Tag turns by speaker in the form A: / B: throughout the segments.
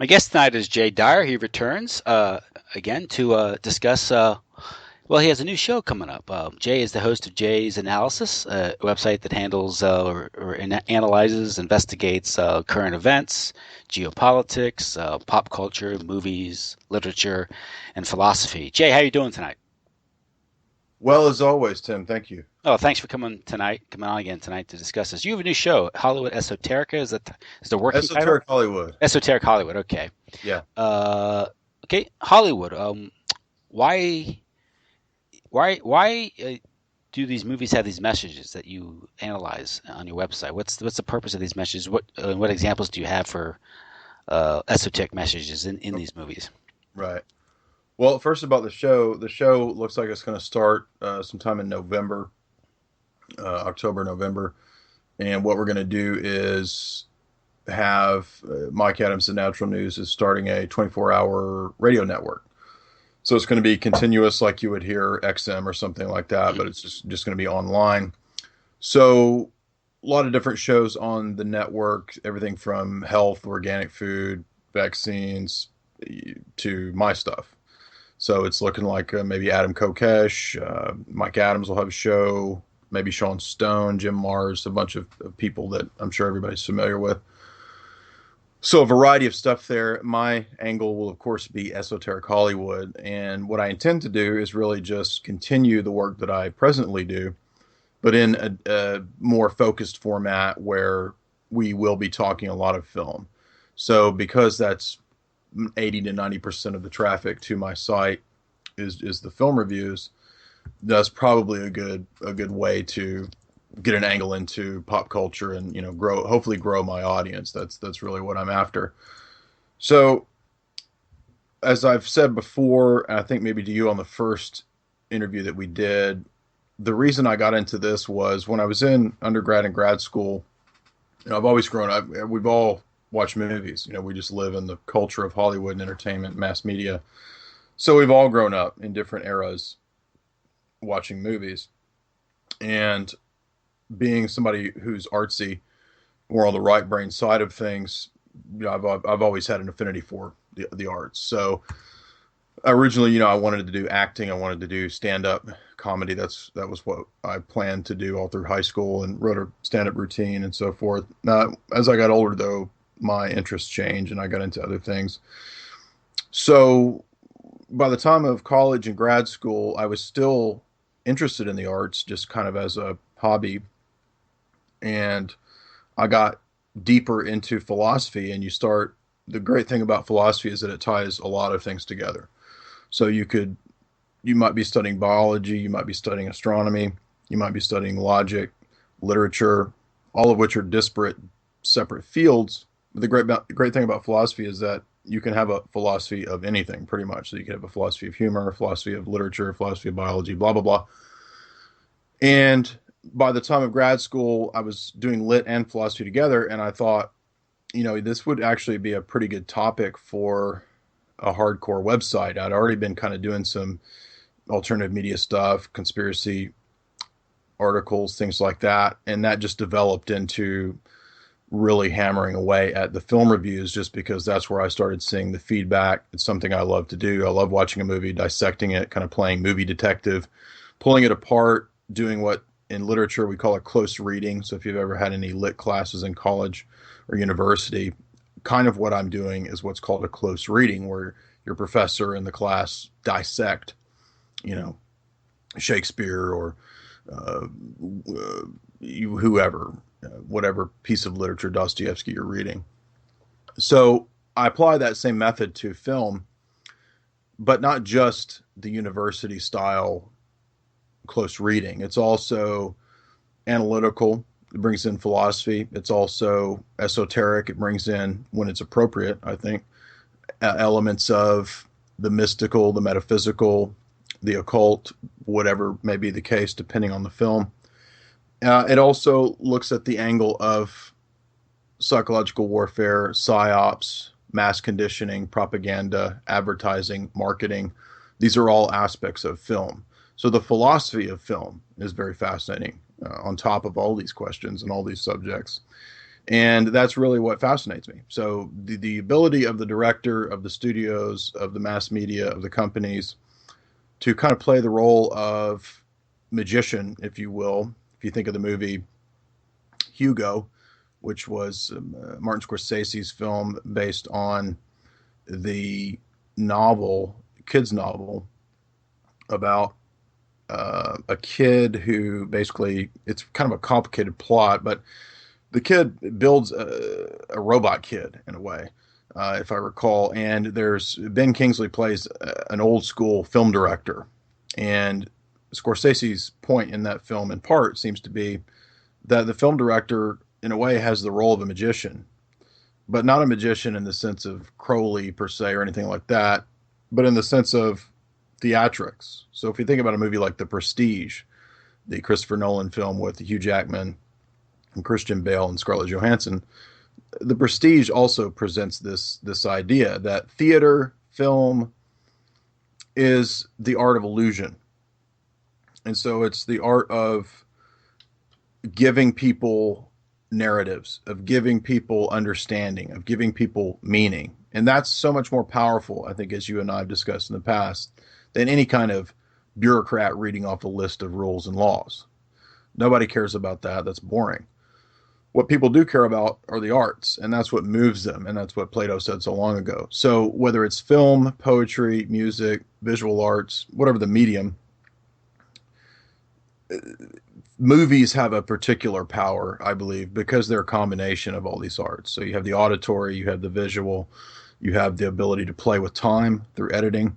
A: My guest tonight is Jay Dyer. He returns again to discuss. Well, he has a new show coming up. Jay is the host of Jay's Analysis, a website that handles analyzes, investigates current events, geopolitics, pop culture, movies, literature, and philosophy. Jay, how are you doing tonight?
B: Well, as always, Tim, thank you.
A: Oh, thanks for coming on again tonight to discuss this. You have a new show, Hollywood Esoterica. Is the working title?
B: Esoteric Hollywood.
A: Esoteric Hollywood. Okay.
B: Yeah.
A: Uh, okay, Hollywood. Why, why do these movies have these messages that you analyze on your website? What's the purpose of these messages? What examples do you have for esoteric messages in these movies?
B: Right. Well, first about the show looks like it's going to start sometime in November, October, November. And what we're going to do is have Mike Adams of Natural News is starting a 24-hour radio network. So it's going to be continuous like you would hear XM or something like that, but
A: Mhm.
B: it's just going to be online. So a lot of different shows on the network, everything from health, organic food, vaccines, to my stuff. So it's looking like maybe Adam Kokesh, Mike Adams will have a show, maybe Sean Stone, Jim Mars, a bunch of people that I'm sure everybody's familiar with. So a variety of stuff there. My angle will, of course, be Esoteric Hollywood. And what I intend to do is really just continue the work that I presently do, but in a more focused format where we will be talking a lot of film. So because that's 80 to 90% of the traffic to my site is the film reviews, that's probably a good way to get an angle into pop culture and hopefully grow my audience. That's really what I'm after. So as I've said before, and I think maybe to you on the first interview that we did, the reason I got into this was when I was in undergrad and grad school. I've always grown up. We've all watched movies. We just live in the culture of Hollywood and entertainment, mass media. So we've all grown up in different eras watching movies. And being somebody who's artsy, more on the right brain side of things, I've always had an affinity for the arts. So originally, I wanted to do acting. I wanted to do stand up comedy. That was what I planned to do all through high school and wrote a stand up routine and so forth. As I got older, though, my interests changed and I got into other things. So by the time of college and grad school, I was still interested in the arts, just kind of as a hobby. And I got deeper into philosophy. And the great thing about philosophy is that it ties a lot of things together. So you might be studying biology, you might be studying astronomy, you might be studying logic, literature, all of which are disparate, separate fields. But the great thing about philosophy is that you can have a philosophy of anything, pretty much. So you can have a philosophy of humor, a philosophy of literature, a philosophy of biology, blah blah blah. And by the time of grad school, I was doing lit and philosophy together, and I thought, this would actually be a pretty good topic for a hardcore website. I'd already been kind of doing some alternative media stuff, conspiracy articles, things like that. And that just developed into really hammering away at the film reviews just because that's where I started seeing the feedback. It's something I love to do. I love watching a movie, dissecting it, kind of playing movie detective, pulling it apart, doing what in literature we call a close reading. So if you've ever had any lit classes in college or university, kind of what I'm doing is what's called a close reading, where your professor and the class dissect, you know, Shakespeare or uh, whoever, whatever piece of literature, Dostoevsky, you're reading. So I apply that same method to film, but not just the university style close reading. It's also analytical. It brings in philosophy. It's also esoteric. It brings in, when it's appropriate, I think, elements of the mystical, the metaphysical, the occult, whatever may be the case, depending on the film. It also looks at the angle of psychological warfare, psyops, mass conditioning, propaganda, advertising, marketing. These are all aspects of film. So the philosophy of film is very fascinating on top of all these questions and all these subjects. And that's really what fascinates me. So the ability of the director, of the studios, of the mass media, of the companies to kind of play the role of magician, if you will. If you think of the movie Hugo, which was Martin Scorsese's film based on the novel, kids novel, about a kid who basically, it's kind of a complicated plot, but the kid builds a robot kid in a way, if I recall. And there's Ben Kingsley plays an old school film director, and Scorsese's point in that film, in part, seems to be that the film director, in a way, has the role of a magician, but not a magician in the sense of Crowley per se or anything like that, but in the sense of theatrics. So if you think about a movie like The Prestige, the Christopher Nolan film with Hugh Jackman and Christian Bale and Scarlett Johansson, The Prestige also presents this idea that theater, film is the art of illusion. And so it's the art of giving people narratives, of giving people understanding, of giving people meaning. And that's so much more powerful, I think, as you and I have discussed in the past, than any kind of bureaucrat reading off a list of rules and laws. Nobody cares about that. That's boring. What people do care about are the arts, and that's what moves them, and that's what Plato said so long ago. So whether it's film, poetry, music, visual arts, whatever the medium, movies have a particular power, I believe, because they're a combination of all these arts. So you have the auditory, you have the visual, you have the ability to play with time through editing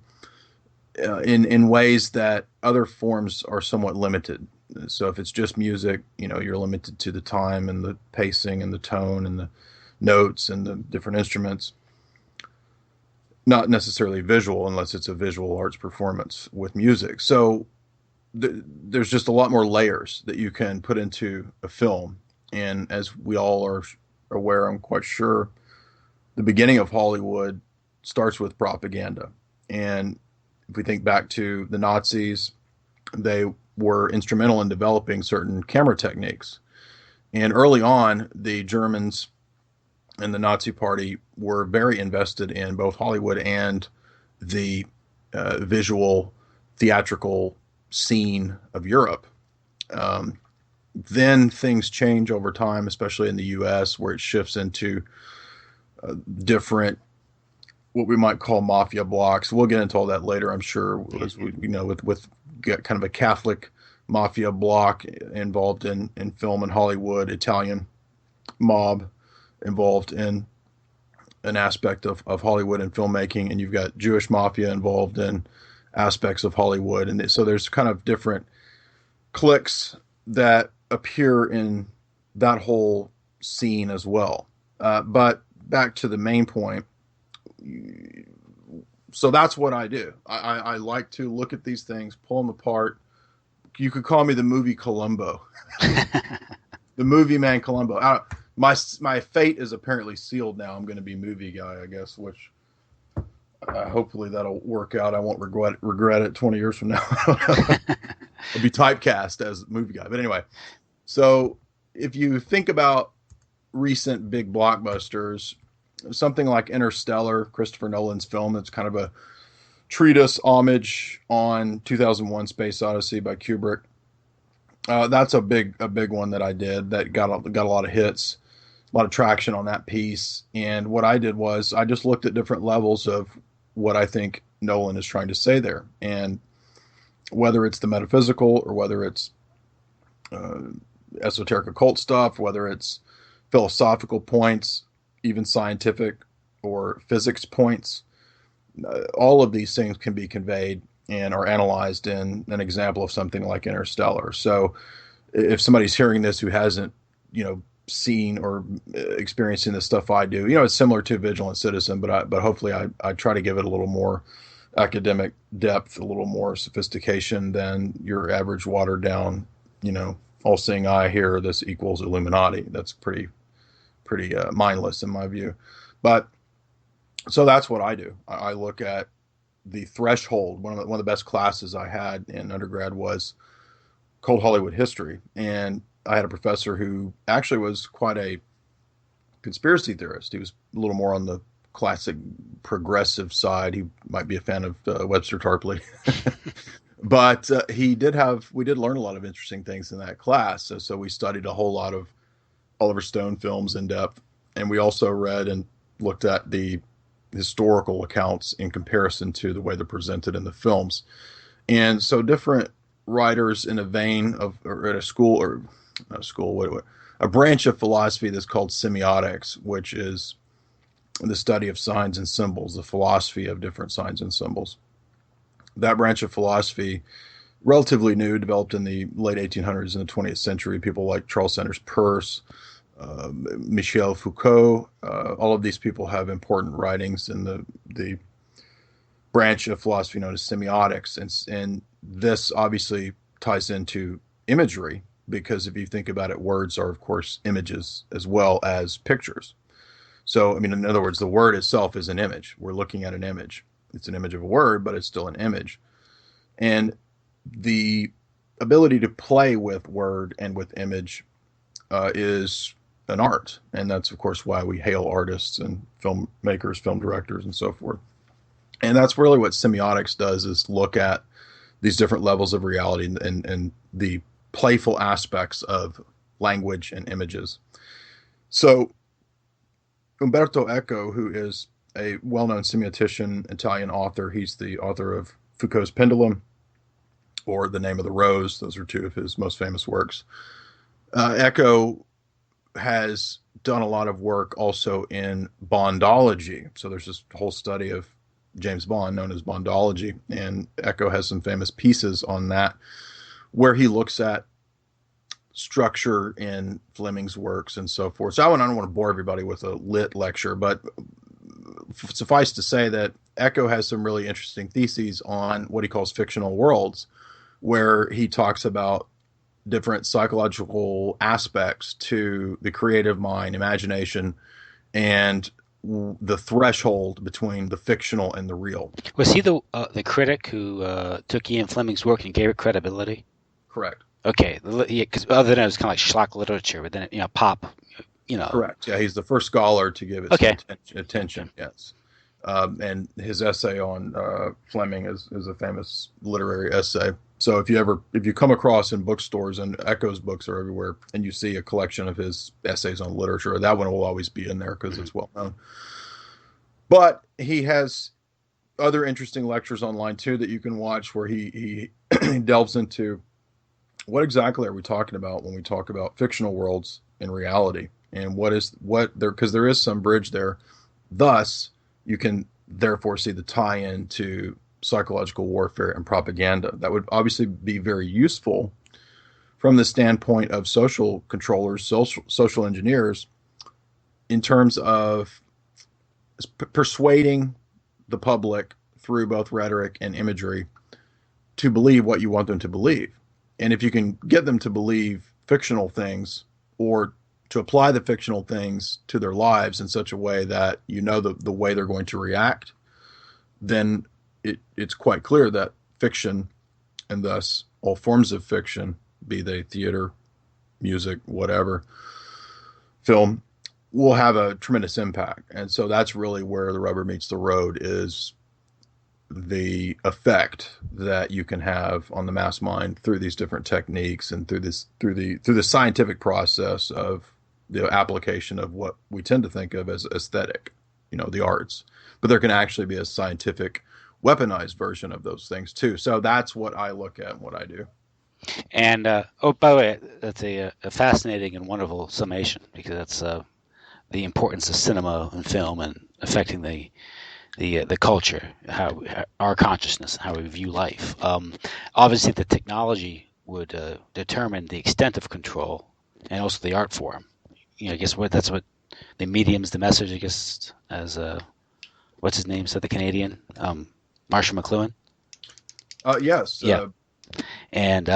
B: in ways that other forms are somewhat limited. So if it's just music, you're limited to the time and the pacing and the tone and the notes and the different instruments. Not necessarily visual unless it's a visual arts performance with music. So there's just a lot more layers that you can put into a film. And as we all are aware, I'm quite sure, the beginning of Hollywood starts with propaganda. And if we think back to the Nazis, they were instrumental in developing certain camera techniques. And early on, the Germans and the Nazi Party were very invested in both Hollywood and the visual theatrical scene of Europe. Then things change over time, especially in the U.S., where it shifts into different, what we might call mafia blocks. We'll get into all that later, I'm sure, as we with kind of a Catholic mafia block involved in film and Hollywood, Italian mob involved in an aspect of Hollywood and filmmaking, and you've got Jewish mafia involved in aspects of Hollywood. And so there's kind of different cliques that appear in that whole scene as well. But back to the main point. So that's what I do. I like to look at these things, pull them apart. You could call me the movie Columbo, the movie man Columbo. My fate is apparently sealed now. I'm going to be movie guy, I guess, which hopefully that'll work out. I won't regret it 20 years from now. I'll be typecast as movie guy. But anyway, so if you think about recent big blockbusters, something like Interstellar, Christopher Nolan's film, that's kind of a treatise homage on 2001: Space Odyssey by Kubrick. That's a big one that I did that got a lot of hits, a lot of traction on that piece. And what I did was I just looked at different levels of what I think Nolan is trying to say there, and whether it's the metaphysical or whether it's esoteric occult stuff, whether it's philosophical points, even scientific or physics points, all of these things can be conveyed and are analyzed in an example of something like Interstellar. So if somebody's hearing this who hasn't, seen or experiencing the stuff I do, it's similar to Vigilant Citizen, but hopefully I try to give it a little more academic depth, a little more sophistication than your average watered down, all seeing eye here, this equals Illuminati. That's pretty mindless in my view. But so that's what I do. I look at the threshold. One of the best classes I had in undergrad was Cold Hollywood History, and I had a professor who actually was quite a conspiracy theorist. He was a little more on the classic progressive side. He might be a fan of Webster Tarpley. But we did learn a lot of interesting things in that class. So we studied a whole lot of Oliver Stone films in depth. And we also read and looked at the historical accounts in comparison to the way they're presented in the films. And so different writers in a vein of, or at a school, or not a school, a branch of philosophy that's called semiotics, which is the study of signs and symbols, the philosophy of different signs and symbols. That branch of philosophy, relatively new, developed in the late 1800s and the 20th century. People like Charles Sanders Peirce, Michel Foucault, all of these people have important writings in the branch of philosophy known as semiotics. And this obviously ties into imagery, because if you think about it, words are, of course, images as well as pictures. So, I mean, in other words, the word itself is an image. We're looking at an image. It's an image of a word, but it's still an image. And the ability to play with word and with image is an art. And that's, of course, why we hail artists and filmmakers, film directors, and so forth. And that's really what semiotics does, is look at these different levels of reality and the playful aspects of language and images. So Umberto Eco, who is a well-known semiotician, Italian author, he's the author of Foucault's Pendulum or The Name of the Rose. Those are two of his most famous works. Eco has done a lot of work also in Bondology. So there's this whole study of James Bond known as Bondology, and Eco has some famous pieces on that where he looks at structure in Fleming's works and so forth. So I don't want to bore everybody with a lit lecture, but suffice to say that Eco has some really interesting theses on what he calls fictional worlds, where he talks about different psychological aspects to the creative mind, imagination, and the threshold between the fictional and the real.
A: Was he the critic who took Ian Fleming's work and gave it credibility?
B: Correct.
A: Okay, because other than it was kind of like schlock literature, but then pop,
B: Correct. Yeah, he's the first scholar to give it attention. Yes, and his essay on Fleming is a famous literary essay. So if you come across in bookstores, and Eco's books are everywhere, and you see a collection of his essays on literature, that one will always be in there because it's well known. But he has other interesting lectures online too that you can watch, where he delves into what exactly are we talking about when we talk about fictional worlds in reality, and because there is some bridge there. Thus, you can therefore see the tie-in to psychological warfare and propaganda. That would obviously be very useful from the standpoint of social controllers, social engineers, in terms of persuading the public through both rhetoric and imagery to believe what you want them to believe. And if you can get them to believe fictional things, or to apply the fictional things to their lives in such a way that the way they're going to react, then it's quite clear that fiction, and thus all forms of fiction, be they theater, music, whatever, film, will have a tremendous impact. And so that's really where the rubber meets the road, is the effect that you can have on the mass mind through these different techniques, and through the scientific process of the application of what we tend to think of as aesthetic, the arts. But there can actually be a scientific weaponized version of those things too. So that's what I look at and what I do.
A: And by the way, that's a fascinating and wonderful summation, because that's the importance of cinema and film and affecting the culture, how our consciousness, how we view life. Obviously, the technology would determine the extent of control, and also the art form. I guess that's what the medium's the message. I guess, as what's his name said, the Canadian Marshall McLuhan.
B: Yes.
A: Yeah. And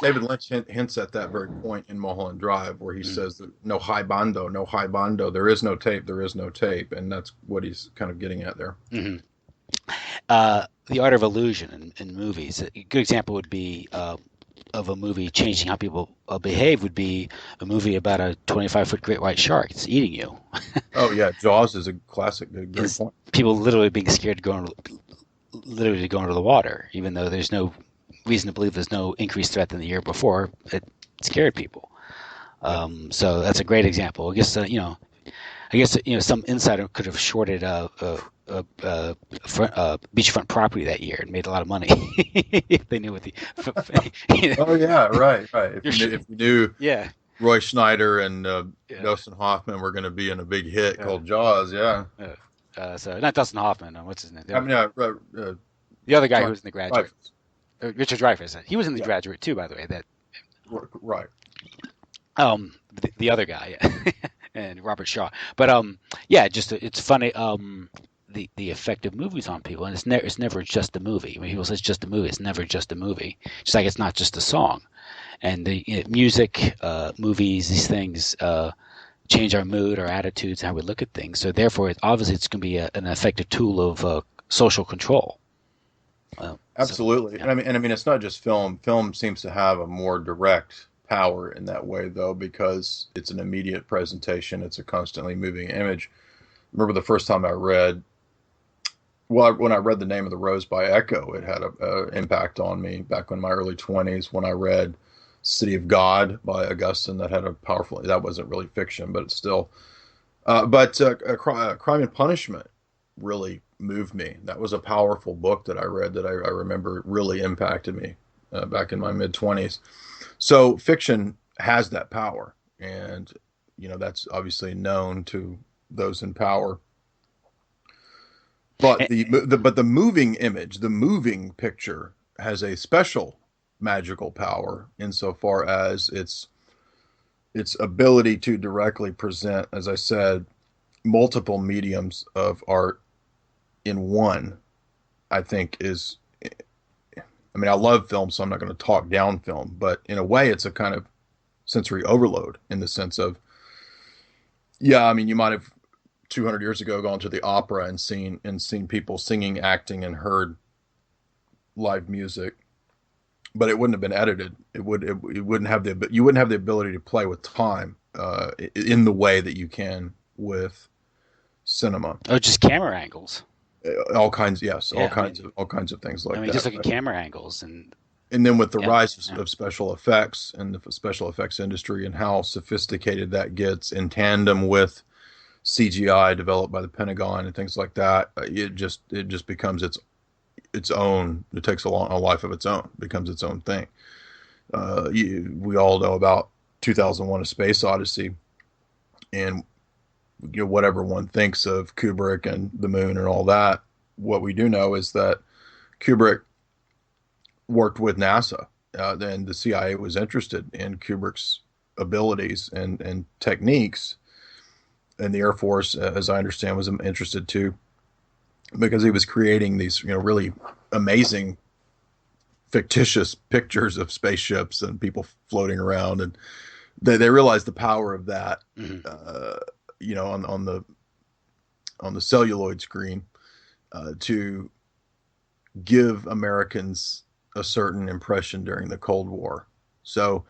B: David Lynch hints at that very point in Mulholland Drive, where he says that no high bando, there is no tape, and that's what he's kind of getting at there.
A: Mm-hmm. The art of illusion in movies. A good example would be of a movie changing how people behave would be a movie about a 25-foot great white shark that's eating you.
B: Oh yeah, Jaws is a classic. Great
A: Is
B: point.
A: people literally being scared to literally go into the water, even though there's no reason to believe there's no increased threat than the year before. It scared people.
B: Yeah.
A: So that's a great example. I guess some insider could have shorted beachfront property that year and made a lot of money if they knew what the.
B: Oh yeah, right, right. If you knew
A: Yeah,
B: Roy Schneider and
A: yeah,
B: Dustin Hoffman were going to be in a big hit
A: yeah.
B: called Jaws, yeah.
A: So not Dustin Hoffman. What's his name?
B: I mean,
A: The other guy who
B: John
A: was in The Graduate,
B: Dreyfus.
A: Richard Dreyfuss. He was in The
B: Yeah,
A: Graduate too, by the way. That
B: right.
A: the other guy, yeah. And Robert Shaw. But yeah, just it's funny. The effect of movies on people, and it's never just a movie. When people say it's just a movie, it's never just a movie. Just like it's not just a song. And the music, movies, these things change our mood, our attitudes, how we look at things. So therefore, obviously, it's going to be an effective tool of social control.
B: Absolutely.
A: Yeah.
B: And I mean, it's not just film. Film seems to have a more direct power in that way, though, because it's an immediate presentation. It's a constantly moving image. Remember the first time I read, well, when I read The Name of the Rose by Echo, it had a impact on me back in my early 20s. When I read City of God by Augustine, that had a powerful, that wasn't really fiction, but it's still, Crime and Punishment really moved me. That was a powerful book that I read that I remember really impacted me back in my mid 20s. So fiction has that power, and that's obviously known to those in power. But the moving image, the moving picture, has a special magical power insofar as its ability to directly present, as I said, multiple mediums of art in one. I think is, I mean, I love film, so I'm not going to talk down film, but in a way, it's a kind of sensory overload in the sense of, yeah, I mean, you might have 200 years ago gone to the opera and seen people singing, acting, and heard live music, but it wouldn't have been edited. It wouldn't have you wouldn't have the ability to play with time in the way that you can with cinema.
A: Oh, just camera angles.
B: All kinds, yes,
A: Yeah,
B: all kinds of things like
A: I mean,
B: that.
A: just look at
B: Right?
A: camera angles
B: And then with the
A: yeah,
B: rise
A: yeah.
B: of special effects and the special effects industry and how sophisticated that gets in tandem with CGI developed by the Pentagon and things like that, it just becomes its own. It takes a life of its own, becomes its own thing. We all know about 2001: A Space Odyssey, and whatever one thinks of Kubrick and the moon and all that. What we do know is that Kubrick worked with NASA, and the CIA was interested in Kubrick's abilities and techniques, and the Air Force, as I understand, was interested too, because he was creating these, really amazing fictitious pictures of spaceships and people floating around, and they realized the power of that,
A: Mm-hmm.
B: On the celluloid screen, to give Americans a certain impression during the Cold War. So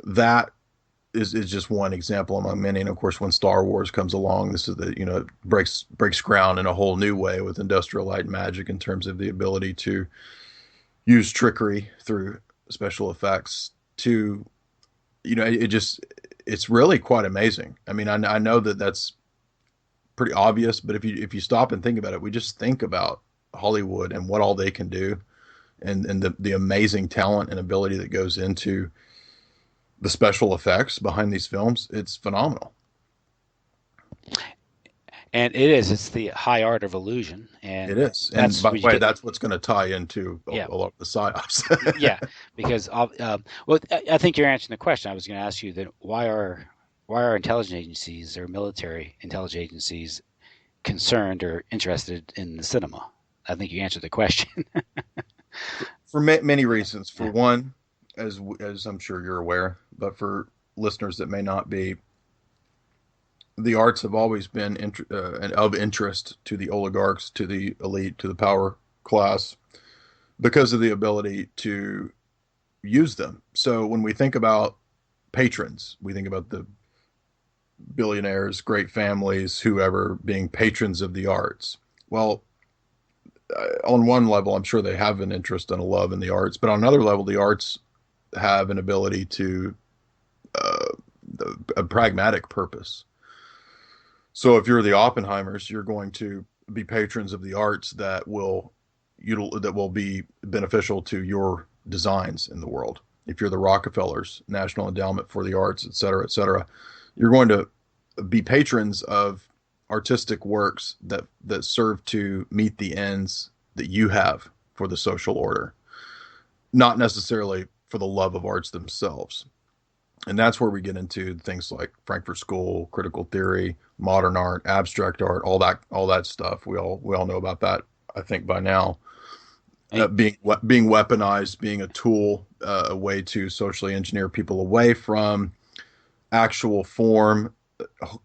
B: that is just one example among many. And of course, when Star Wars comes along, this is it breaks ground in a whole new way with industrial light and magic in terms of the ability to use trickery through special effects to, it's really quite amazing. I mean, I know that that's pretty obvious, but if you stop and think about it, we just think about Hollywood and what all they can do, and the amazing talent and ability that goes into the special effects behind these films. It's phenomenal.
A: And it is. It's the high art of illusion,
B: It
A: and
B: is. And
A: that's
B: by
A: where
B: the
A: you
B: way,
A: get.
B: that's what's going to tie into
A: Yeah,
B: a lot of the psyops.
A: yeah. Because well, I think you're answering the question. I was going to ask you that why are intelligence agencies or military intelligence agencies concerned or interested in the cinema? I think you answered the question.
B: For many reasons. For
A: Yeah.
B: one, as I'm sure you're aware, but for listeners that may not be, the arts have always been of interest to the oligarchs, to the elite, to the power class, because of the ability to, use them. So when we think about patrons, we think about the billionaires, great families, whoever being patrons of the arts. Well, on one level, I'm sure they have an interest and a love in the arts, but on another level, the arts have an ability to uh, a pragmatic purpose. So if you're the Oppenheimers, you're going to be patrons of the arts that will be beneficial to your designs in the world. If you're the Rockefellers, National Endowment for the Arts, et cetera, you're going to be patrons of artistic works that serve to meet the ends that you have for the social order, not necessarily for the love of arts themselves. And that's where we get into things like Frankfurt School, critical theory, modern art, abstract art, all that stuff. We all know about that, I think, by now. Being weaponized, being a tool, a way to socially engineer people away from actual form,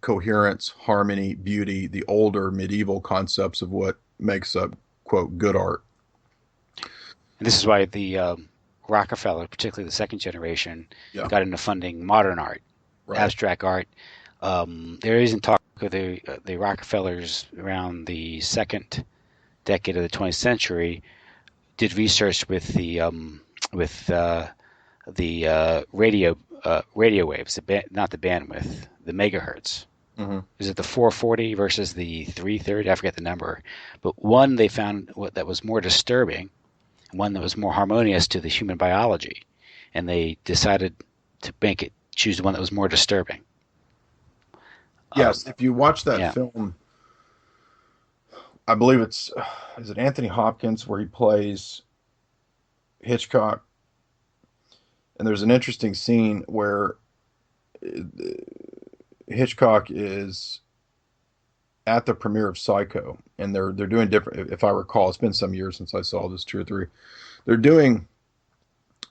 B: coherence, harmony, beauty, the older medieval concepts of what makes up, quote, good art.
A: And this is why the Rockefeller, particularly the second generation,
B: Yeah.
A: got into funding modern art,
B: Right.
A: abstract art. There isn't talk of the Rockefellers around the second decade of the 20th century did research with the radio waves, not the bandwidth, the megahertz.
B: Mm-hmm.
A: Is it the 440 versus the 330? I forget the number, but one they found that was more disturbing, one that was more harmonious to the human biology, and they decided to choose the one that was more disturbing.
B: Yes, if you watch that
A: Yeah.
B: film, I believe is it Anthony Hopkins where he plays Hitchcock, and there's an interesting scene where Hitchcock is at the premiere of Psycho, and they're doing different. If I recall, it's been some years since I saw this, 2 or 3. They're doing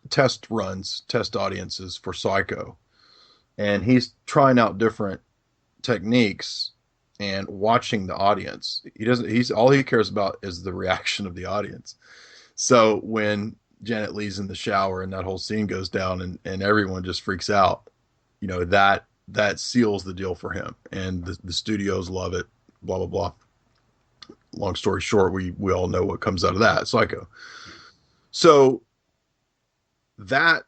B: test runs, test audiences for Psycho, and he's trying out different techniques and watching the audience. He's all he cares about is the reaction of the audience. So when Janet Leigh's in the shower and that whole scene goes down and everyone just freaks out, that seals the deal for him, and the studios love it, blah blah blah. Long story short, we all know what comes out of that, Psycho. So that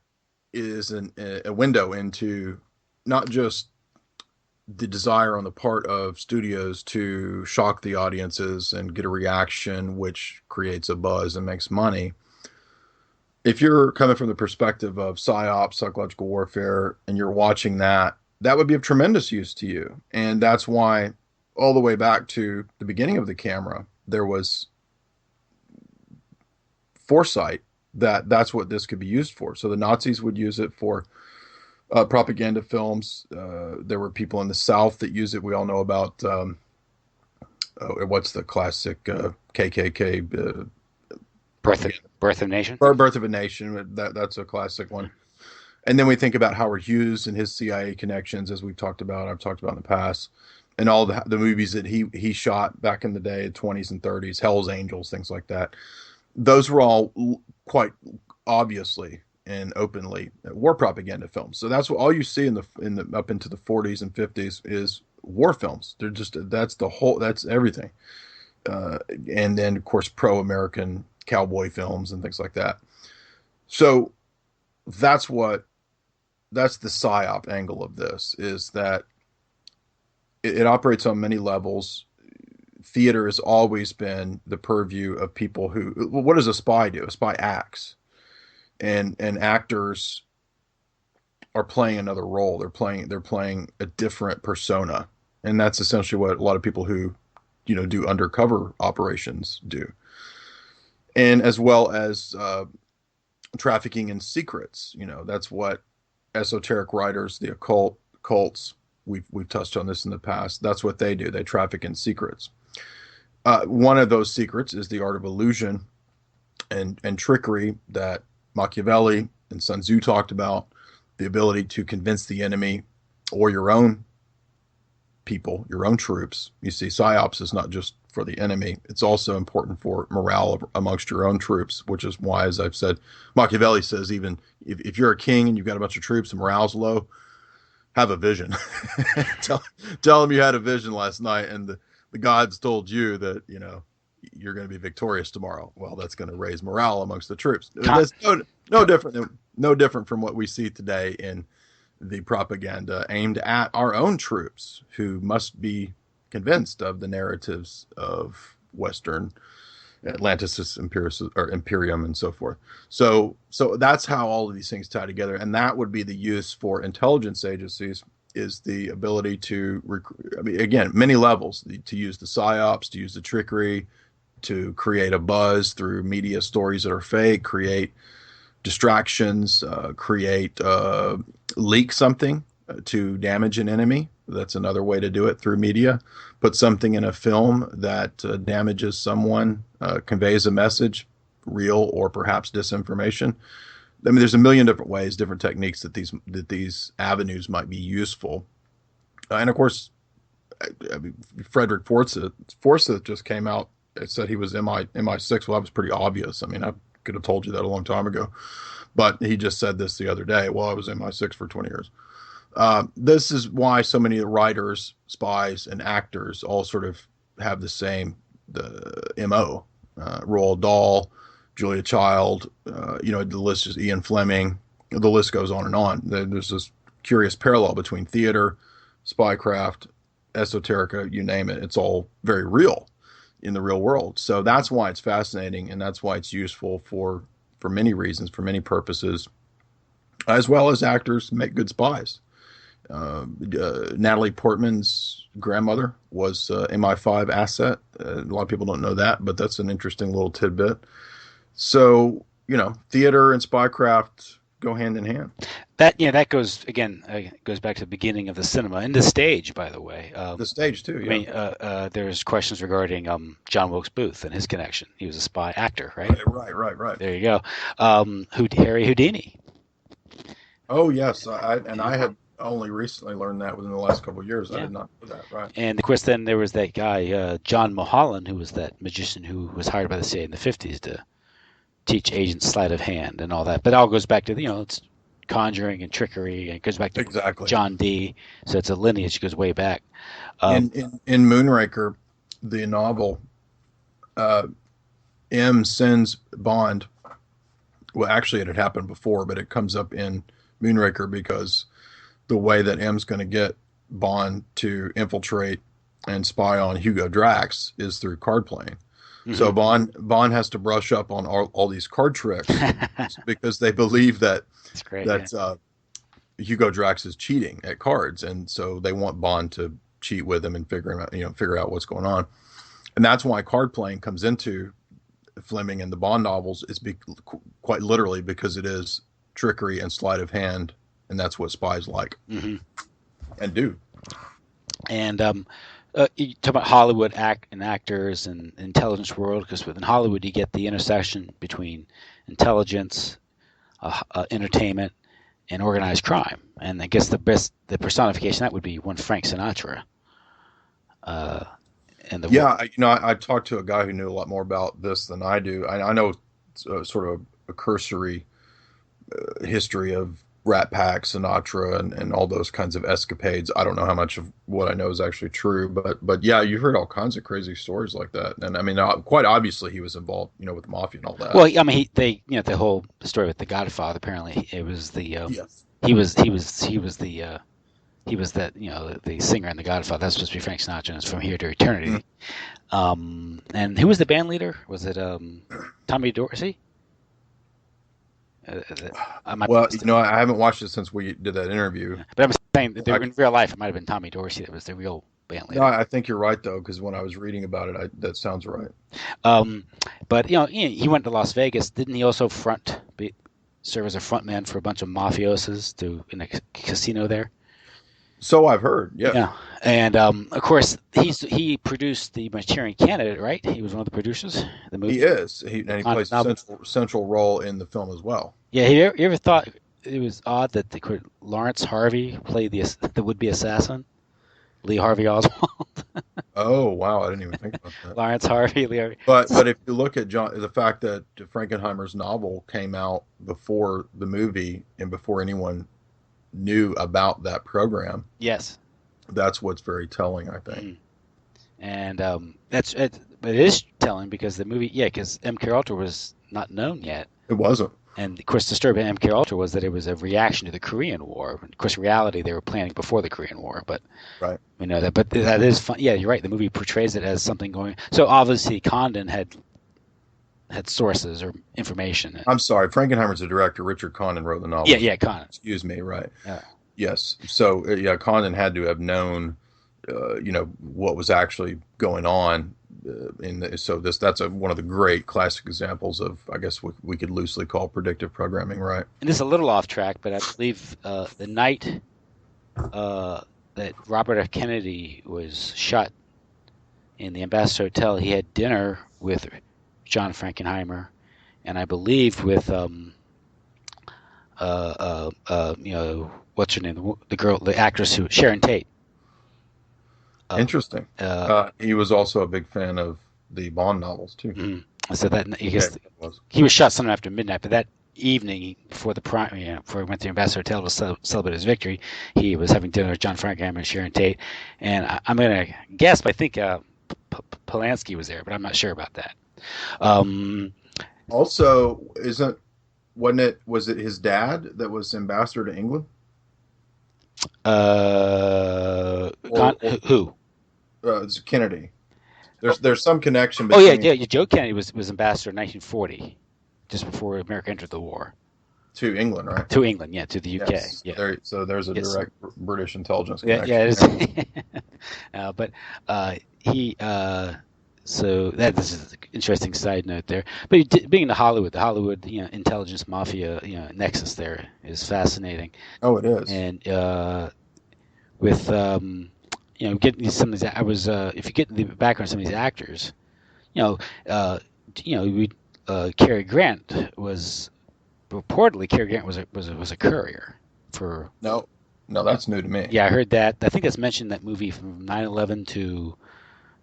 B: is a window into not just the desire on the part of studios to shock the audiences and get a reaction, which creates a buzz and makes money. If you're coming from the perspective of psyops, psychological warfare, and you're watching that would be of tremendous use to you. And that's why all the way back to the beginning of the camera, there was foresight that that's what this could be used for. So the Nazis would use it for propaganda films. There were people in the South that use it. We all know about what's the classic KKK
A: Birth of Nation.
B: Birth of a Nation. That's a classic one. And then we think about Howard Hughes and his CIA connections, as I've talked about in the past, and all the movies that he shot back in the day, 20s and 30s, Hell's Angels, things like that. Those were all quite obviously and openly war propaganda films. So that's what all you see in the up into the 40s and 50s is war films. They're just that's everything. And then of course pro-American cowboy films and things like that. So that's the psyop angle of this, is that it operates on many levels. Theater has always been the purview of people what does a spy do? A spy acts. And actors are playing another role. They're playing a different persona. And that's essentially what a lot of people who, do undercover operations do. And as well as trafficking in secrets. That's what esoteric writers, the cults, we've touched on this in the past. That's what they do. They traffic in secrets. One of those secrets is the art of illusion and trickery that Machiavelli and Sun Tzu talked about, the ability to convince the enemy or your own people, your own troops. You see, psyops is not just for the enemy. It's also important for morale amongst your own troops, which is why, as I've said, Machiavelli says, even if you're a king and you've got a bunch of troops and morale's low, have a vision. tell them you had a vision last night and the gods told you that, you're going to be victorious tomorrow. Well, that's going to raise morale amongst the troops. That's no different from what we see today in the propaganda aimed at our own troops, who must be convinced of the narratives of Western Atlantis, Imperium, and so forth. So that's how all of these things tie together, and that would be the use for intelligence agencies, is the ability to, again, many levels, to use the psyops, to use the trickery, to create a buzz through media stories that are fake, create distractions, leak something to damage an enemy. That's another way to do it, through media. Put something in a film that damages someone, conveys a message, real or perhaps disinformation. I mean, there's a million different ways, different techniques that these avenues might be useful. And of course, Frederick Forsyth just came out. It said he was MI6. Well, that was pretty obvious. I mean, I could have told you that a long time ago. But he just said this the other day. Well, I was MI6 for 20 years. This is why so many writers, spies, and actors all sort of have the MO. Roald Dahl, Julia Child, the list is Ian Fleming. The list goes on and on. There's this curious parallel between theater, spycraft, esoterica, you name it. It's all very real in the real world. So that's why it's fascinating, and that's why it's useful for many reasons, for many purposes, as well as actors make good spies. Natalie Portman's grandmother was MI5 asset. A lot of people don't know that, but that's an interesting little tidbit. So, theater and spycraft go hand in hand.
A: That goes back to the beginning of the cinema and the stage, by the way.
B: The stage too. Yeah.
A: I mean, there's questions regarding John Wilkes Booth and his connection. He was a spy actor, right?
B: Right.
A: There you go. Harry Houdini.
B: Oh yes, I had only recently learned that within the last couple of years. Yeah. I did not know that. Right.
A: And of course, then there was that guy John Mulholland, who was that magician who was hired by the CIA in the 50s to teach agents sleight of hand and all that. But it all goes back to it's conjuring and trickery, and it goes back to
B: exactly
A: John Dee. So it's a lineage that goes way back.
B: In Moonraker, the novel, M sends Bond. Well, actually, it had happened before, but it comes up in Moonraker because the way that M's going to get Bond to infiltrate and spy on Hugo Drax is through card playing. Mm-hmm. So Bond has to brush up on all these card tricks because they believe that Hugo Drax is cheating at cards, and so they want Bond to cheat with him and figure out what's going on. And that's why card playing comes into Fleming and the Bond novels, is quite literally because it is trickery and sleight of hand, and that's what spies like and do.
A: And you talk about Hollywood actors and intelligence world, because within Hollywood you get the intersection between intelligence, entertainment, and organized crime. And I guess the personification that would be one Frank Sinatra. I talked to a guy who knew a lot more about this than I do. I know sort of a cursory history of Rat Pack, Sinatra, and all those kinds of escapades. I don't know how much of what I know is actually true, but yeah, you heard all kinds of crazy stories like that. And I mean, quite obviously he was involved, with the mafia and all that. Well, I mean, the whole story with the Godfather. Apparently, it was the
B: yes.
A: He was the the singer in the Godfather. That's supposed to be Frank Sinatra, and it's From Here to Eternity. Mm-hmm. And who was the band leader? Was it Tommy Dorsey?
B: I haven't watched it since we did that interview.
A: But I'm saying that in real life, it might have been Tommy Dorsey that was the real band leader.
B: No, I think you're right though, because when I was reading about it, that sounds right.
A: But he went to Las Vegas. Didn't he also serve as a frontman for a bunch of mafiosos in a casino there?
B: So I've heard, yeah.
A: Yeah, and of course he produced the Manchurian Candidate, right? He was one of the producers of the movie.
B: He is. He plays a central role in the film as well.
A: Yeah, you ever thought it was odd that Lawrence Harvey played the would-be assassin, Lee Harvey Oswald?
B: Oh wow, I didn't even think about that.
A: Lawrence Harvey, Leo.
B: But if you look at John, the fact that Frankenheimer's novel came out before the movie and before anyone knew about that program,
A: Yes.
B: that's what's very telling, I think.
A: Mhm. And that's it. But it is telling because the movie, yeah, because MK Ultra was not known yet.
B: It wasn't.
A: And of course, the story about MK Ultra was that it was a reaction to the Korean War. Of course, in reality, they were planning before the Korean War. But
B: Right.
A: we know that. But that is fun. Yeah, you're right. The movie portrays it as something going. So obviously, Condon had sources or information.
B: I'm sorry, Frankenheimer's the director. Richard Condon wrote the
A: Yeah,
B: novel.
A: yeah, Condon.
B: Excuse me, right.
A: Yeah.
B: Yes. So, yeah, Condon had to have known, what was actually going on. So one of the great classic examples of, I guess, what we could loosely call predictive programming, right?
A: And this is a little off track, but I believe the night that Robert F. Kennedy was shot in the Ambassador Hotel, he had dinner with John Frankenheimer, and I believe with what's her name, the girl, the actress who Sharon Tate.
B: Interesting. He was also a big fan of the Bond novels too.
A: So that I guess he was shot sometime after midnight, but that evening before the prime, before he went to the Ambassador Hotel to celebrate his victory, he was having dinner with John Frankenheimer and Sharon Tate, and I'm going to guess, but I think Polanski was there, but I'm not sure about that.
B: Also, was it his dad that was ambassador to England?
A: Who?
B: It's Kennedy. There's some connection
A: Oh
B: between
A: yeah. Joe Kennedy was ambassador in 1940, just before America entered the war.
B: To England, right?
A: To England, yeah, to the UK.
B: Yes.
A: Yeah.
B: So there's a
A: Yes.
B: direct British intelligence
A: Yeah,
B: connection.
A: yeah, it is. But he. So that this is an interesting side note there. But being the Hollywood, intelligence mafia, nexus there is fascinating.
B: Oh, it is.
A: And with getting some of these, if you get the background of some of these actors, we Cary Grant was reportedly Cary Grant was a courier for.
B: No, that's new to me.
A: Yeah, I heard that. I think that's mentioned in that movie from 9/11 to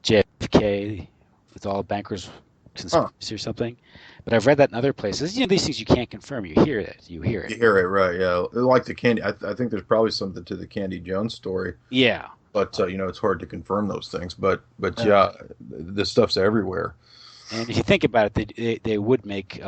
A: JFK with all bankers conspiracy or something. But I've read that in other places. These things you can't confirm. You hear it. You hear it.
B: You hear it, right? Yeah, like the Candy. I think there's probably something to the Candy Jones story.
A: Yeah.
B: But it's hard to confirm those things. But yeah, this stuff's everywhere.
A: And if you think about it, they would make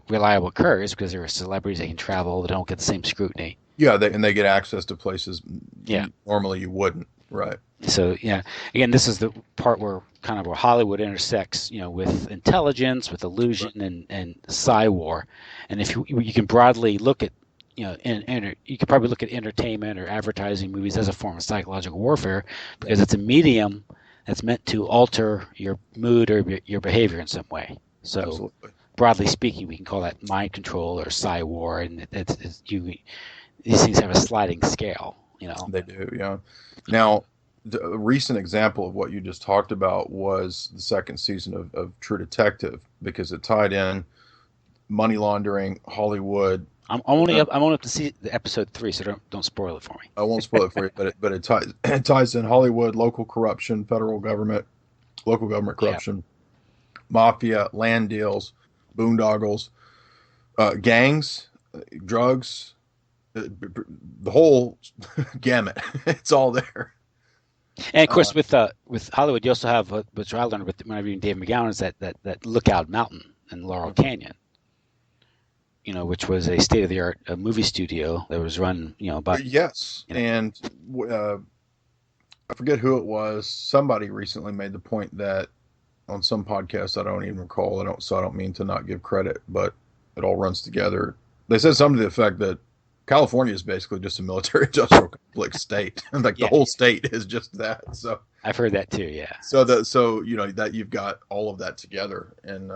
A: reliable couriers because they're celebrities. They can travel. They don't get the same scrutiny.
B: Yeah, they get access to places.
A: Yeah.
B: Normally you wouldn't. Right.
A: So yeah, again, this is the part where Hollywood intersects, with intelligence, with illusion, and psi war. And if you can broadly look at, and you could probably look at entertainment or advertising movies as a form of psychological warfare because it's a medium that's meant to alter your mood or your behavior in some way. So
B: Absolutely.
A: Broadly speaking, we can call that mind control or psi war, and these things have a sliding scale.
B: They do, yeah. Now, a recent example of what you just talked about was the second season of True Detective because it tied in money laundering, Hollywood.
A: I'm only up to see the episode 3, so don't spoil it for me.
B: I won't spoil it for you, but it ties in Hollywood, local corruption, local government corruption, mafia, land deals, boondoggles, gangs, drugs, the whole gamut. It's all there.
A: And of course, with Hollywood, you also have which I learned when I was reading Dave McGowan is that Lookout Mountain in Laurel Canyon, which was a state of the art movie studio that was run, by
B: yes, and I forget who it was. Somebody recently made the point that on some podcast I don't even recall. I don't mean to not give credit, but it all runs together. They said something to the effect that California is basically just a military industrial complex state. The whole state is just that. So
A: I've heard that too. Yeah.
B: So that you've got all of that together, and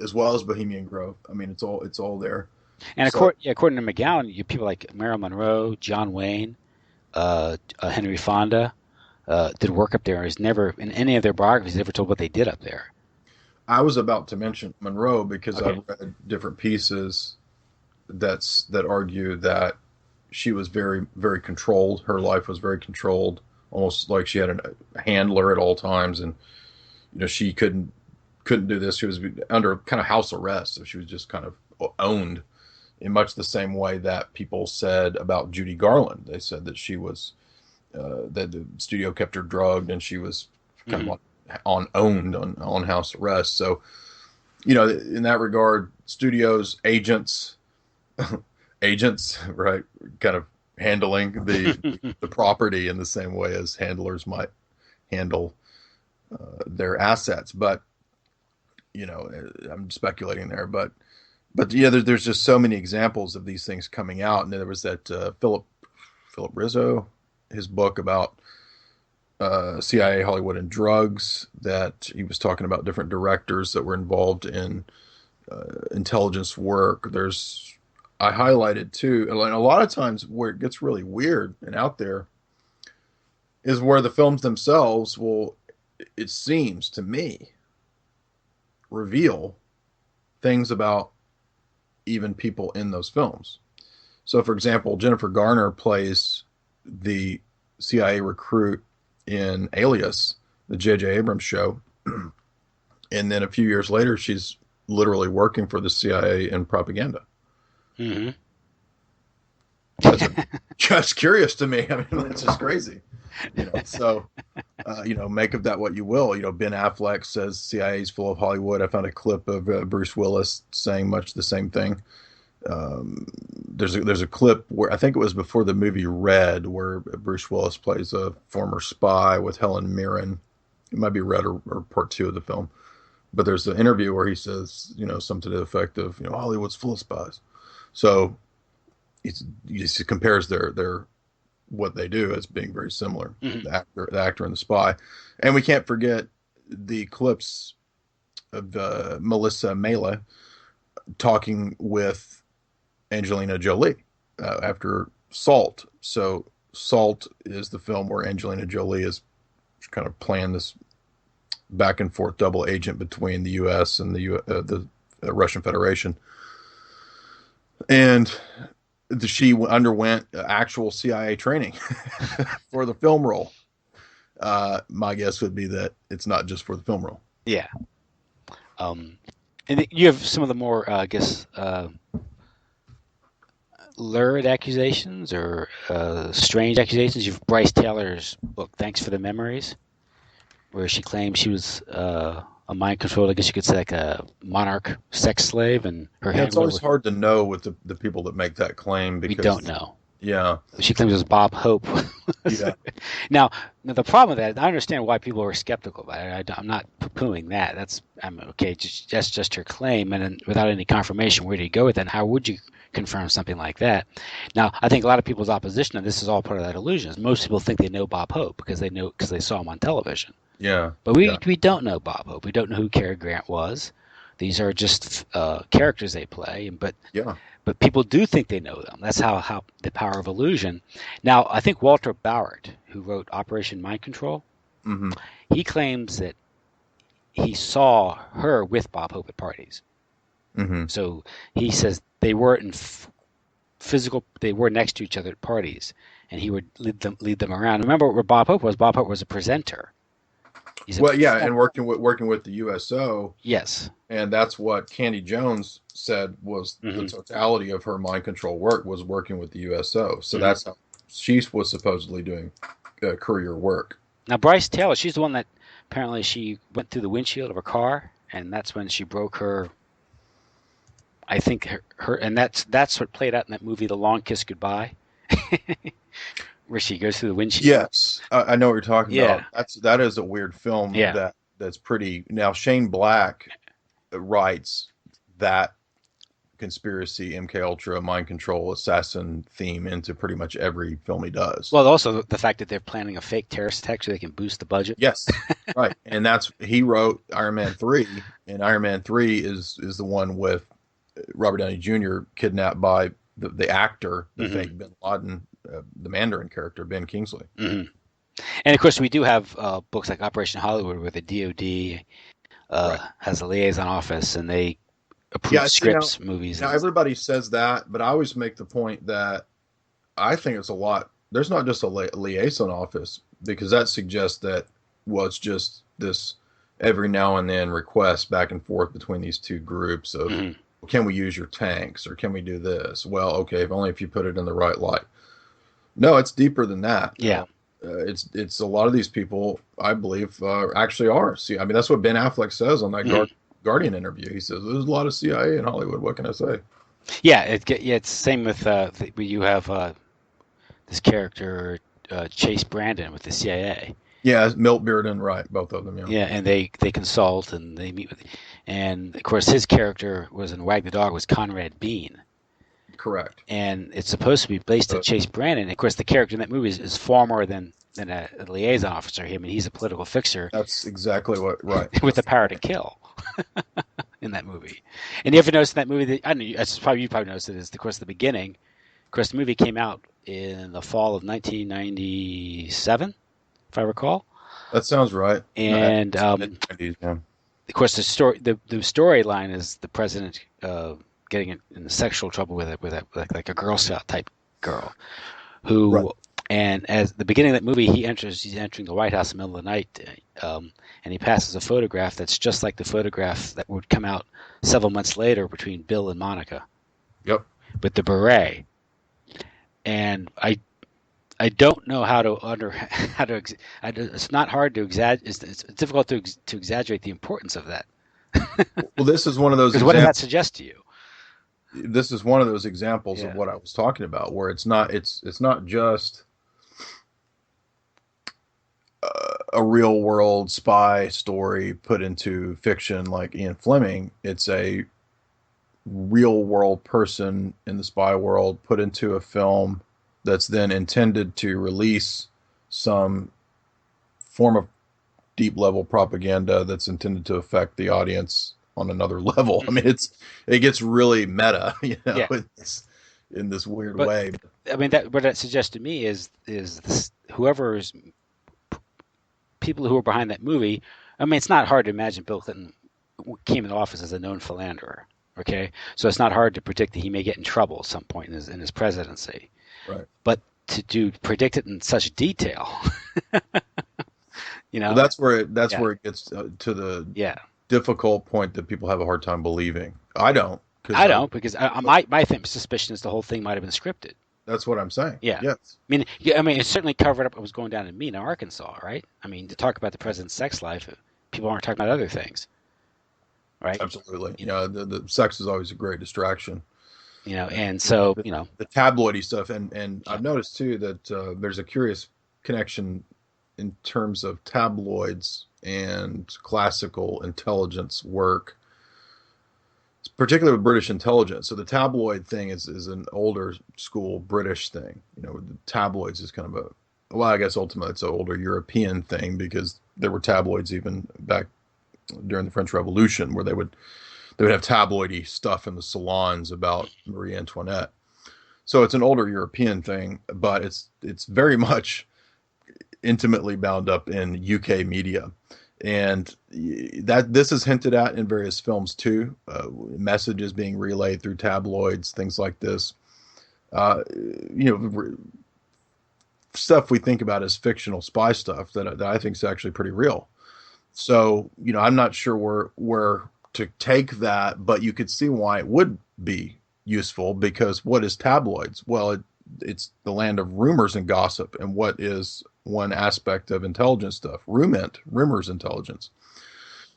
B: as well as Bohemian Grove. I mean, it's all there.
A: And according to McGowan, people like Marilyn Monroe, John Wayne, Henry Fonda did work up there. He's never in any of their biographies ever told what they did up there.
B: I was about to mention Monroe because I've read different pieces that argue that she was very, very controlled. Her life was very controlled almost like she had a handler at all times, and she couldn't do this. She was under kind of house arrest, so she was just kind of owned in much the same way that people said about Judy Garland. They said that she was that the studio kept her drugged, and she was kind of owned on house arrest. So, in that regard, studios, agents, right, kind of handling the property in the same way as handlers might handle their assets. But I'm speculating there, but yeah, there's just so many examples of these things coming out. And there was that Philip Rizzo, his book about CIA, Hollywood, and drugs, that he was talking about different directors that were involved in intelligence work. I highlighted too, and a lot of times where it gets really weird and out there is where the films themselves will, it seems to me, reveal things about even people in those films. So, for example, Jennifer Garner plays the CIA recruit in Alias, the J.J. Abrams show. And then a few years later, she's literally working for the CIA in propaganda.
A: Mm-hmm.
B: That's just curious to me. I mean, that's just crazy. So, make of that what you will. Ben Affleck says CIA's full of Hollywood. I found a clip of Bruce Willis saying much the same thing. There's a clip where I think it was before the movie Red, where Bruce Willis plays a former spy with Helen Mirren. It might be Red or part 2 of the film. But there's an interview where he says, something to the effect of, Hollywood's full of spies. So he compares their what they do as being very similar. Mm-hmm. The actor and the spy. And we can't forget the clips of Melissa Mela talking with Angelina Jolie after Salt. So Salt is the film where Angelina Jolie is kind of playing this back and forth double agent between the U.S. and the Russian Federation. And she underwent actual CIA training for the film role. My guess would be that it's not just for the film role.
A: Yeah. And you have some of the more, lurid accusations or strange accusations. You've Bryce Taylor's book, Thanks for the Memories, where she claims she was a mind controlled, I guess you could say, like a monarch sex slave, and her handler.
B: It's always hard to know with the people that make that claim, because
A: we don't know.
B: Yeah.
A: She claims it was Bob Hope.
B: Yeah.
A: Now, the problem with that, I understand why people are skeptical about it. I'm not poo-pooing that. That's just her claim, and then without any confirmation, where do you go with that? And how would you confirm something like that? Now, I think a lot of people's opposition, and this is all part of that illusion, is most people think they know Bob Hope because they saw him on television.
B: Yeah.
A: But we don't know Bob Hope. We don't know who Cary Grant was. These are just characters they play. But people do think they know them. That's how the power of illusion. Now, I think Walter Ballard, who wrote Operation Mind Control,
B: mm-hmm.
A: he claims that he saw her with Bob Hope at parties.
B: Mm-hmm.
A: So he says they were in physical. They were next to each other at parties, and he would lead them around. Remember where Bob Hope was? Bob Hope was a presenter.
B: And working with the USO.
A: Yes.
B: And that's what Candy Jones said was mm-hmm. the totality of her mind control work was working with the USO. So mm-hmm. that's how she was supposedly doing career work.
A: Now, Bryce Taylor, she's the one that apparently she went through the windshield of her car, and that's when she broke her. I think her and that's what played out in that movie, The Long Kiss Goodbye. Where she goes through the windshield.
B: Yes, I know what you're talking about. That is a weird film.
A: Yeah.
B: That's pretty. Now Shane Black writes that conspiracy, MK Ultra, mind control, assassin theme into pretty much every film he does.
A: Well, also the fact that they're planning a fake terrorist attack so they can boost the budget.
B: Yes, right. And he wrote Iron Man 3, and Iron Man 3 is the one with Robert Downey Jr. kidnapped by the actor, the mm-hmm. fake Bin Laden. The Mandarin character, Ben Kingsley.
A: Mm-hmm. And of course, we do have books like Operation Hollywood, where the DoD has a liaison office, and they approve scripts, movies.
B: Now, everybody says that, but I always make the point that I think there's there's not just a liaison office, because that suggests that, well, it's just this every now and then request back and forth between these two groups of,
A: Mhm.
B: can we use your tanks, or can we do this? Well, okay, if only if you put it in the right light. No, it's deeper than that.
A: Yeah.
B: It's a lot of these people, I believe, actually are. See, I mean, that's what Ben Affleck says on that
A: Mhm.
B: Guardian interview. He says there's a lot of CIA in Hollywood. What can I say?
A: Yeah, it's same with where you have this character Chase Brandon with the CIA.
B: Yeah, Milt Bearden, right? Both of them, yeah.
A: Yeah, and they consult and they meet with, and of course his character was in Wag the Dog was Conrad Bean,
B: Correct.
A: and it's supposed to be based on Chase Brandon. Of course, the character in that movie is far more than a liaison officer. I mean, he's a political fixer
B: That's exactly what, right.
A: with the power to kill in that movie. And you ever notice in that movie that I don't know, that's probably you probably noticed it is of course the beginning. Of course, the movie came out in the fall of 1997, if I recall.
B: That sounds right.
A: And
B: Mid-90s, yeah.
A: of course, the storyline is the president getting in sexual trouble with like a Girl Scout type girl
B: Right.
A: who. And as the beginning of that movie, he's entering the White House in the middle of the night, and he passes a photograph that's just like the photograph that would come out several months later between Bill and Monica
B: Yep.
A: with the beret. And I don't know how to it's not hard to exaggerate. It's difficult to exaggerate the importance of that.
B: Well, this is one of those
A: Because what does that
B: examples.
A: suggest to you?
B: This is one of those examples of
A: Yeah.
B: what I was talking about, where it's not just a real world spy story put into fiction like Ian Fleming. It's a real world person in the spy world put into a film that's then intended to release some form of deep level propaganda that's intended to affect the audience on another level. I mean, it gets really meta,
A: Yeah.
B: in this weird
A: But
B: way.
A: I mean, that what that suggests to me is this, whoever's people who are behind that movie. I mean, it's not hard to imagine Bill Clinton came into office as a known philanderer. Okay, so it's not hard to predict that he may get in trouble at some point in his presidency.
B: Right.
A: But to predict it in such detail,
B: Well,
A: yeah,
B: where it gets to the
A: yeah.
B: difficult point that people have a hard time believing. I don't,
A: I don't because my suspicion is the whole thing might have been scripted.
B: that's what I'm saying.
A: Yeah.
B: Yes.
A: I mean, it certainly covered up what was going down in Mena, Arkansas, right? I mean, to talk about the president's sex life, people aren't talking about other things, right?
B: Absolutely. The sex is always a great distraction.
A: And so,
B: The tabloidy stuff, and I've noticed too that there's a curious connection in terms of tabloids and classical intelligence work, particularly with British intelligence. So the tabloid thing is an older school British thing. The tabloids is kind of well, I guess ultimately it's an older European thing, because there were tabloids even back during the French Revolution, where they would have tabloidy stuff in the salons about Marie Antoinette. So it's an older European thing, but it's very much intimately bound up in UK media, and that this is hinted at in various films too. Messages being relayed through tabloids, things like this. Stuff we think about as fictional spy stuff that I think is actually pretty real. So I'm not sure where to take that, but you could see why it would be useful, because what is tabloids? Well, it's the land of rumors and gossip, and what is one aspect of intelligence stuff? Rumors intelligence.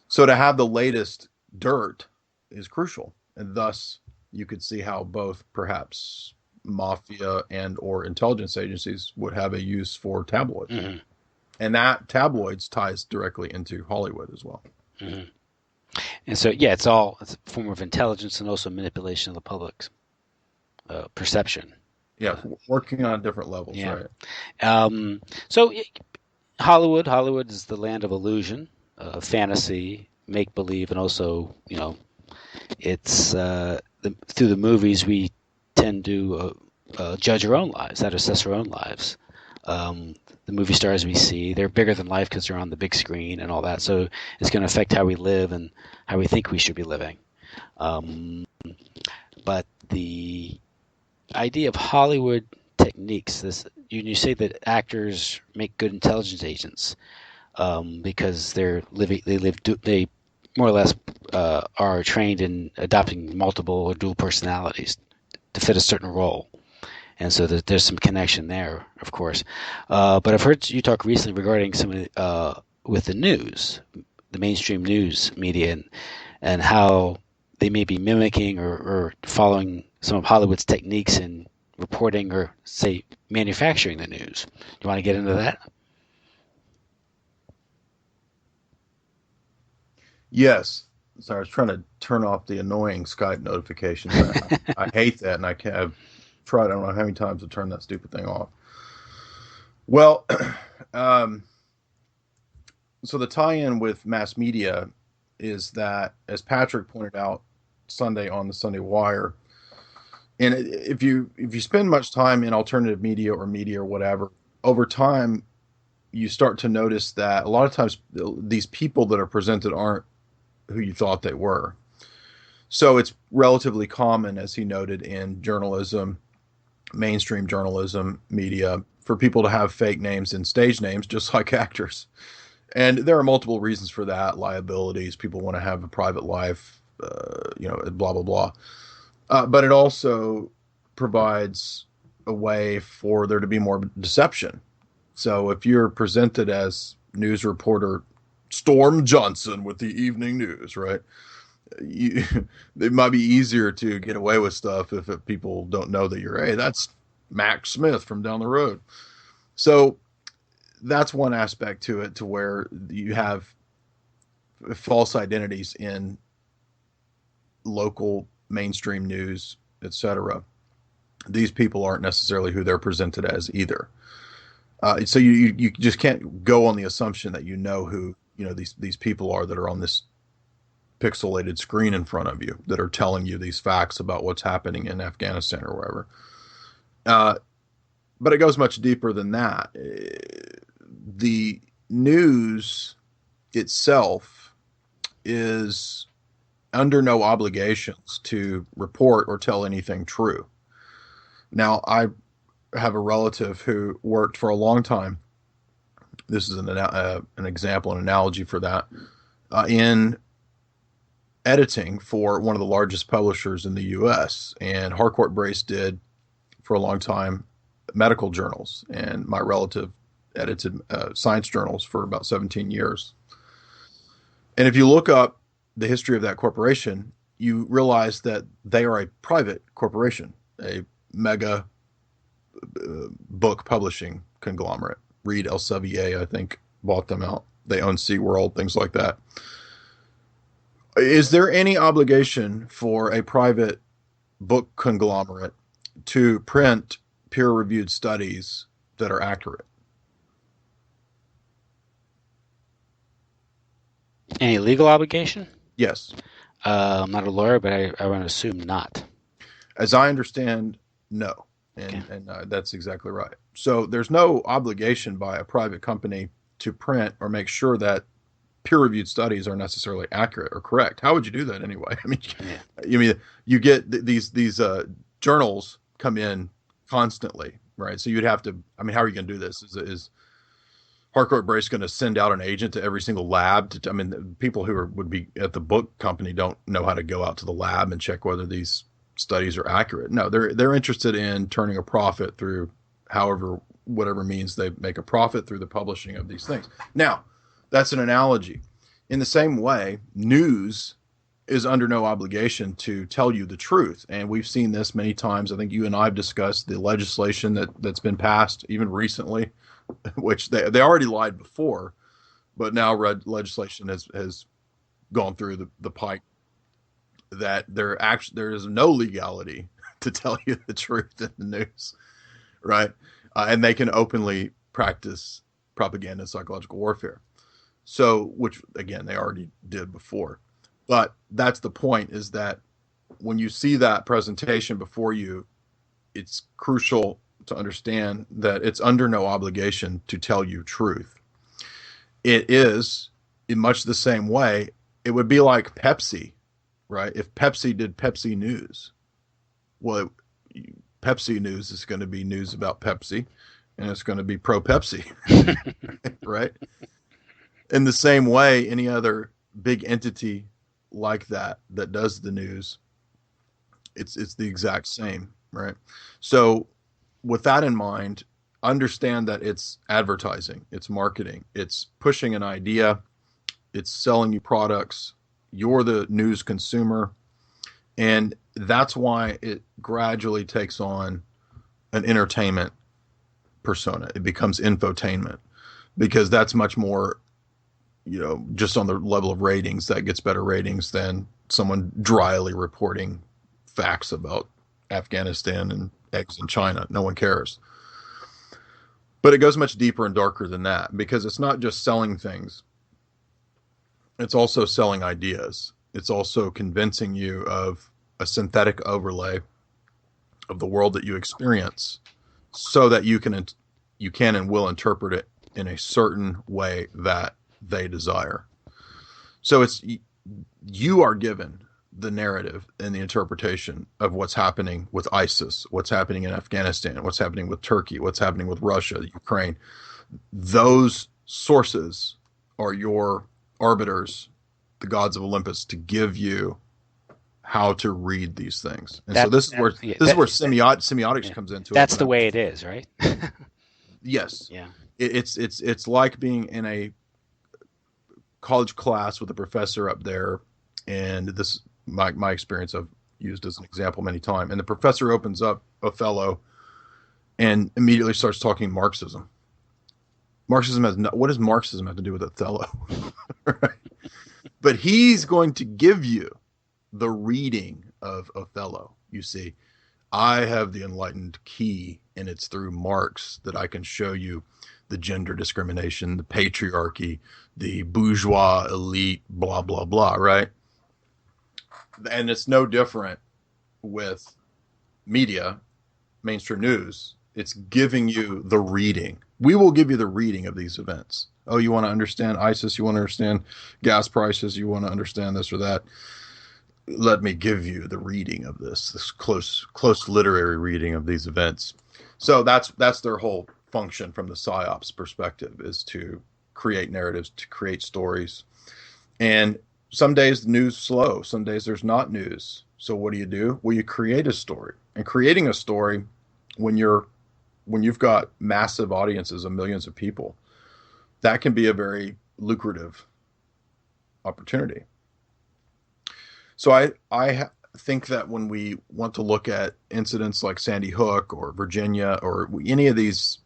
B: So to have the latest dirt is crucial, and thus you could see how both perhaps mafia and or intelligence agencies would have a use for tabloids.
A: Mm-hmm.
B: And that tabloids ties directly into Hollywood as well.
A: Mm-hmm. And so, yeah, it's a form of intelligence and also manipulation of the public's perception.
B: Yeah, working on different levels,
A: Yeah.
B: right?
A: So Hollywood is the land of illusion, fantasy, make believe, and also, it's through the movies we tend to judge our own lives, that assess our own lives. The movie stars we see, they're bigger than life because they're on the big screen and all that. So it's going to affect how we live and how we think we should be living. But the idea of Hollywood techniques, this you say that actors make good intelligence agents because they more or less are trained in adopting multiple or dual personalities to fit a certain role. And so there's some connection there, of course. But I've heard you talk recently regarding some of with the news, the mainstream news media, and how they may be mimicking or following some of Hollywood's techniques in reporting or, say, manufacturing the news. Do you want to get into that?
B: Yes. So I was trying to turn off the annoying Skype notifications. I hate that, and I've tried. I don't know how many times to turn that stupid thing off. Well, um, so the tie-in with mass media is that, as Patrick pointed out Sunday on the Sunday Wire, and if you spend much time in alternative media or whatever, over time you start to notice that a lot of times these people that are presented aren't who you thought they were. So it's relatively common, as he noted, in journalism, mainstream journalism, media, for people to have fake names and stage names, just like actors. And there are multiple reasons for that: liabilities, people want to have a private life, blah blah blah. But it also provides a way for there to be more deception. So if you're presented as news reporter Storm Johnson with the evening news, right? You, it might be easier to get away with stuff if people don't know that you're, hey, that's Max Smith from down the road. So that's one aspect to it, to where you have false identities in local mainstream news, etc. These people aren't necessarily who they're presented as either. So you just can't go on the assumption that you know who these people are that are on this pixelated screen in front of you that are telling you these facts about what's happening in Afghanistan or wherever. But it goes much deeper than that. The news itself is under no obligations to report or tell anything true. Now, I have a relative who worked for a long time. This is an example, an analogy for that, in editing for one of the largest publishers in the U.S. And Harcourt Brace did, for a long time, medical journals. And my relative edited science journals for about 17 years. And if you look up the history of that corporation, you realize that they are a private corporation, a mega book publishing conglomerate. Reed Elsevier, I think, bought them out. They own SeaWorld, things like that. Is there any obligation for a private book conglomerate to print peer-reviewed studies that are accurate?
A: Any legal obligation?
B: Yes.
A: I'm not a lawyer, but I want to assume not.
B: As I understand, no.
A: Okay.
B: And that's exactly right. So there's no obligation by a private company to print or make sure that peer-reviewed studies are necessarily accurate or correct. How would you do that anyway? You get these journals come in constantly, right? So you'd have to. How are you going to do this? Is Harcourt Brace going to send out an agent to every single lab? People who would be at the book company don't know how to go out to the lab and check whether these studies are accurate. No, they're interested in turning a profit through whatever means they make a profit through the publishing of these things. Now, that's an analogy. In the same way, news is under no obligation to tell you the truth. And we've seen this many times. I think you and I have discussed the legislation that's been passed even recently, which they already lied before, but now legislation has gone through the pike that there is no legality to tell you the truth in the news, right? And they can openly practice propaganda and psychological warfare. So, which again, they already did before. But that's the point, is that when you see that presentation before you, it's crucial to understand that it's under no obligation to tell you truth. It is, in much the same way, it would be like Pepsi, right? If Pepsi did Pepsi News, well, Pepsi News is going to be news about Pepsi, and it's going to be pro Pepsi, right? In the same way, any other big entity like that does the news, it's the exact same, right? So with that in mind, understand that it's advertising, it's marketing, it's pushing an idea, it's selling you products. You're the news consumer, and that's why it gradually takes on an entertainment persona. It becomes infotainment because that's much more, just on the level of ratings, that gets better ratings than someone dryly reporting facts about Afghanistan and eggs in China. No one cares. But it goes much deeper and darker than that because it's not just selling things. It's also selling ideas. It's also convincing you of a synthetic overlay of the world that you experience so that you can and will interpret it in a certain way that they desire. So you are given the narrative and the interpretation of what's happening with ISIS, what's happening in Afghanistan, what's happening with Turkey, what's happening with Russia, Ukraine. Those sources are your arbiters, the gods of Olympus, to give you how to read these things. And so this is where semiotics comes into it.
A: That's the way it is, right?
B: Yes.
A: Yeah.
B: It's like being in a college class with a professor up there, and this my experience I've used as an example many times. And the professor opens up Othello and immediately starts talking Marxism. What does Marxism have to do with Othello? Right? But he's going to give you the reading of Othello. You see, I have the enlightened key, and it's through Marx that I can show you the gender discrimination, the patriarchy, the bourgeois elite, blah, blah, blah, right? And it's no different with media, mainstream news. It's giving you the reading. We will give you the reading of these events. Oh, you want to understand ISIS? You want to understand gas prices? You want to understand this or that? Let me give you the reading of this close literary reading of these events. So that's their whole function from the PSYOPs perspective, is to create narratives, to create stories. And some days the news is slow. Some days there's not news. So what do? Well, you create a story. And creating a story when you've got massive audiences of millions of people, that can be a very lucrative opportunity. So I think that when we want to look at incidents like Sandy Hook or Virginia or any of these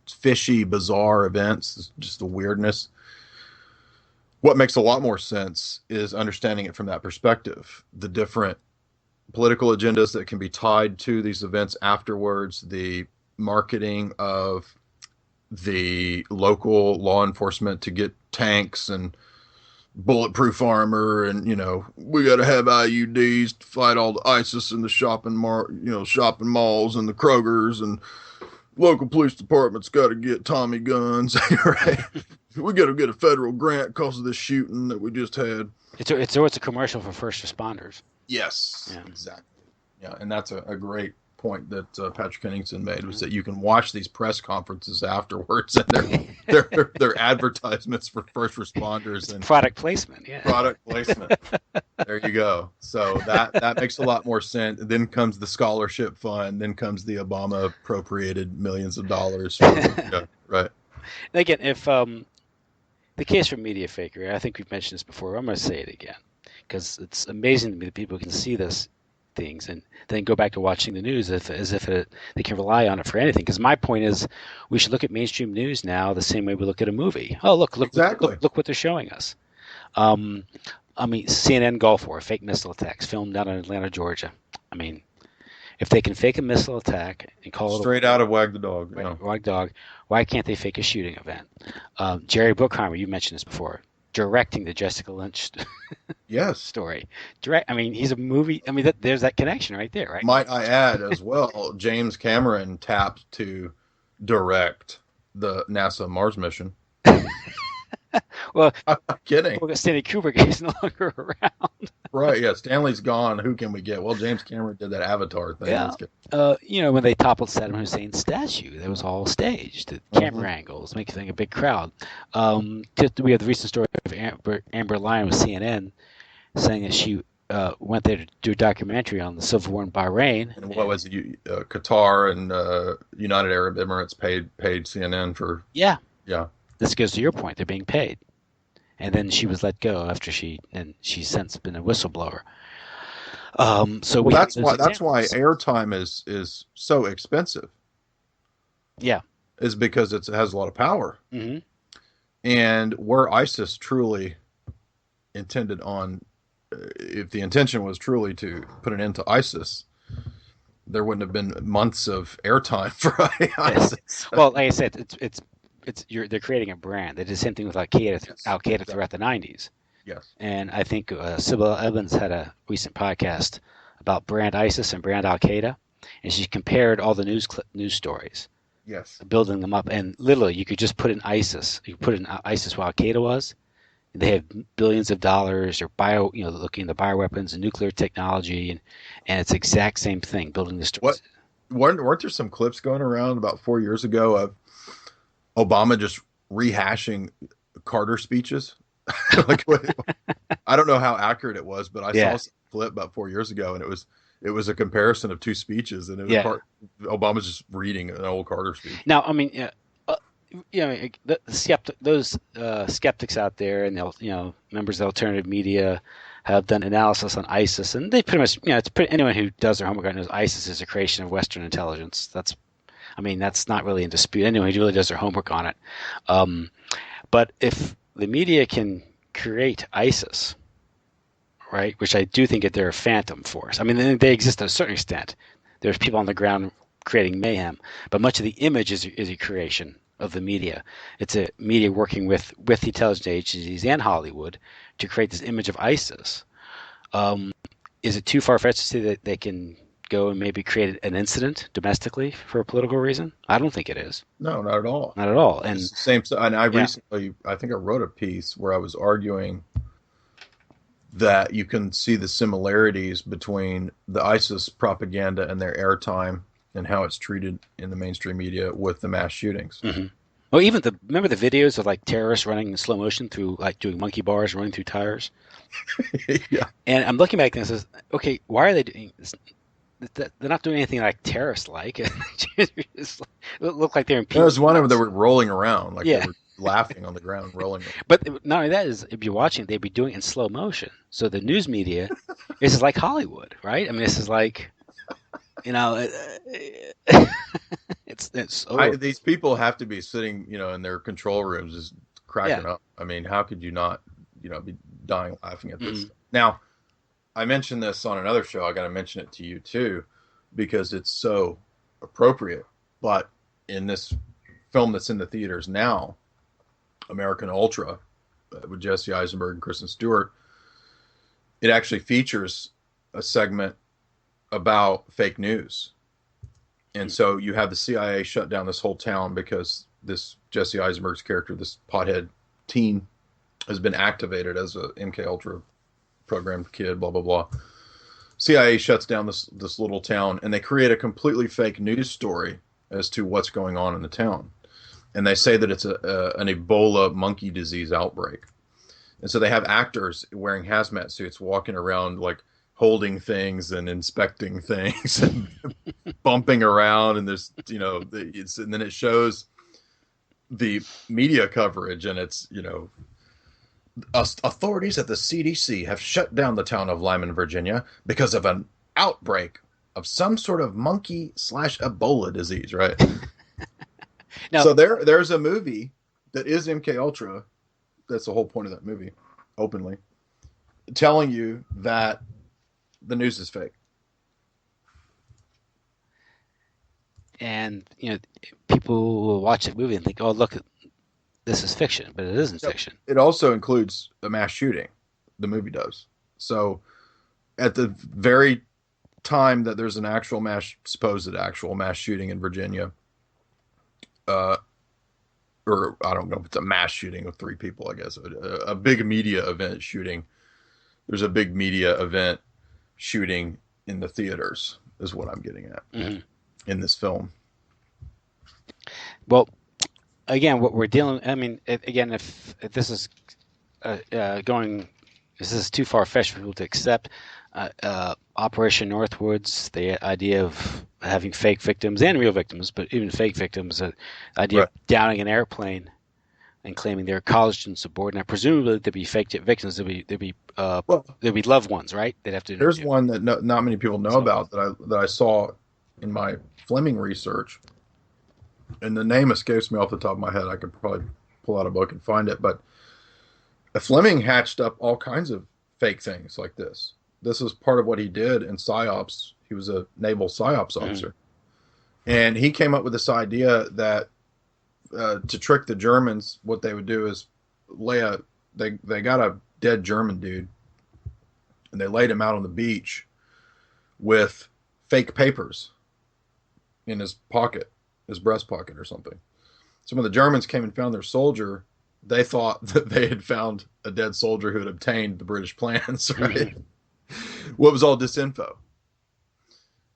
B: fishy, bizarre events, just the weirdness, what makes a lot more sense is understanding it from that perspective. The different political agendas that can be tied to these events afterwards, the marketing of the local law enforcement to get tanks and bulletproof armor, and we got to have IUDs to fight all the ISIS in the shopping malls and the Krogers, and local police department's got to get Tommy guns. Right? We got to get a federal grant because of this shooting that we just had.
A: It's a commercial for first responders.
B: Yes, yeah. Exactly. Yeah, and that's a great point that Patrick Henningsen made, was that you can watch these press conferences afterwards, and they're advertisements for first responders and
A: product placement. Yeah,
B: product placement. There you go. So that makes a lot more sense. Then comes the scholarship fund. Then comes the Obama appropriated millions of dollars. Right.
A: And again, if the case for media fakery, I think we've mentioned this before. I'm going to say it again because it's amazing to me that people can see this things and then go back to watching the news as if they can rely on it for anything. Because my point is, we should look at mainstream news now the same way we look at a movie. Oh, look
B: exactly.
A: Look what they're showing us. CNN Gulf War, fake missile attacks filmed down in Atlanta, Georgia. I mean, if they can fake a missile attack and call it
B: straight out of Wag the Dog,
A: Wag Dog, why can't they fake a shooting event? Jerry Bruckheimer, you mentioned this before, directing the Jessica Lynch story. He's a movie. There's that connection right there, right?
B: Might I add as well, James Cameron tapped to direct the NASA Mars mission.
A: Well,
B: I'm not kidding.
A: Stanley Kubrick is no longer around.
B: Right? Yeah, Stanley's gone. Who can we get? Well, James Cameron did that Avatar thing.
A: Yeah.
B: Let's get.
A: When they toppled Saddam Hussein's statue, that was all staged. The
B: Mhm.
A: camera angles, making a big crowd. We have the recent story of Amber Lyon with CNN saying that she went there to do a documentary on the civil war in Bahrain.
B: And what was it? Qatar and United Arab Emirates paid CNN for.
A: Yeah,
B: Yeah.
A: this goes to your point. They're being paid. And then she was let go after she's since been a whistleblower. So
B: Well,
A: we have
B: that's
A: those
B: why
A: examples.
B: airtime is so expensive.
A: Yeah.
B: Is because it has a lot of power,
A: Hmm.
B: and where ISIS truly intended on, if the intention was truly to put an end to ISIS, there wouldn't have been months of airtime for
A: Yeah.
B: ISIS.
A: Well, like I said, they're creating a brand. They did the same thing with
B: Yes,
A: Al Qaeda
B: exactly.
A: throughout the '90s.
B: Yes,
A: And I think Sybil Evans had a recent podcast about brand ISIS and brand Al Qaeda, and she compared all the news stories,
B: yes,
A: building them up. And literally, you could just put in ISIS. You put in ISIS what Al Qaeda was. They have billions of dollars, or looking into bioweapons and nuclear technology, and it's the exact same thing. Building the
B: what
A: stories.
B: weren't there some clips going around about 4 years ago of Obama just rehashing Carter speeches? Like, I don't know how accurate it was, but I saw
A: Yeah,
B: a clip about 4 years ago, and it was a comparison of two speeches, and
A: yeah.
B: Obama's just reading an old Carter speech.
A: Now, I mean, uh, those skeptics out there, and members of the alternative media have done analysis on ISIS, and they pretty much, it's pretty, anyone who does their homework knows ISIS is a creation of Western intelligence. That's not really in dispute. Anyone who really does their homework on it. Um, but if the media can create ISIS, right, which I do think that they're a phantom force. I mean, they exist to a certain extent. There's people on the ground creating mayhem, but much of the image is a creation of the media. It's a media working with the intelligence agencies and Hollywood to create this image of ISIS. Um, is it too far fetched to say that they can go and maybe create an incident domestically for a political reason? I don't think it is.
B: No, not at all.
A: Not at all.
B: It's
A: And
B: the same. And
A: yeah.
B: I think I wrote a piece where I was arguing that you can see the similarities between the ISIS propaganda and their airtime and how it's treated in the mainstream media with the mass shootings.
A: Hmm. Well, even remember the videos of like terrorists running in slow motion through like doing monkey bars, running through tires.
B: Yeah.
A: And I'm looking back and says, okay, why are they doing this? They're not doing anything like terrorist like. It look like they're in
B: There was
A: peace.
B: one of them that were rolling around, like they
A: Yeah,
B: were laughing on the ground, rolling.
A: but not only that is if you're watching, they'd be doing it in slow motion. So the news media, this is like Hollywood, right? I mean, this is like you know, it's
B: These people have to be sitting, in their control rooms, just
A: yeah.
B: cracking up. I mean, how could you not, be dying laughing at this?
A: Hmm.
B: Now, I mentioned this on another show. I got to mention it to you too, because it's so appropriate. But in this film that's in the theaters now, American Ultra, with Jesse Eisenberg and Kristen Stewart, it actually features a segment about fake news. And so you have the CIA shut down this whole town because this Jesse Eisenberg's character, this pothead teen, has been activated as a MK Ultra programmed kid, blah blah blah. CIA shuts down this little town, and they create a completely fake news story as to what's going on in the town. And they say that it's an Ebola monkey disease outbreak. And so they have actors wearing hazmat suits walking around like holding things and inspecting things and bumping around. And there's, and then it shows the media coverage, and it's, authorities at the CDC have shut down the town of Lyman, Virginia, because of an outbreak of some sort of monkey/Ebola disease, right?
A: Now,
B: So there's a movie that is MK Ultra. That's the whole point of that movie, openly telling you that the news is fake.
A: and people will watch a movie and think, oh, look, this is fiction, but it isn't
B: Yep.
A: fiction.
B: It also includes a mass shooting. The movie does. So at the very time that there's an supposed actual mass shooting in Virginia, uh, or I don't know if it's a mass shooting of three people, I guess, a big media event shooting. There's a big media event shooting in the theaters, is what I'm getting at
A: Hmm.
B: in this film.
A: Well, again, what we're dealing. I mean, again, if this is going, this is too far fetched for people to accept. Operation Northwoods, the idea of having fake victims and real victims, but even fake victims, the idea of
B: Right.
A: downing an airplane and claiming they're college students aboard. Now, presumably, there'd be fake victims.
B: Well,
A: There'd be loved ones, right? They'd have to.
B: here's one that not many people know
A: So,
B: about that I saw in my Fleming research, and the name escapes me off the top of my head. I could probably pull out a book and find it, but Fleming hatched up all kinds of fake things like this. This is part of what he did in psyops. He was a naval psyops
A: mhm.
B: officer, and he came up with this idea that to trick the Germans, what they would do is lay a they got a dead German dude, and they laid him out on the beach with fake papers in his pocket, his breast pocket or something. So when the Germans came and found their soldier, they thought that they had found a dead soldier who had obtained the British plans, right?
A: Mhm.
B: What was all disinfo.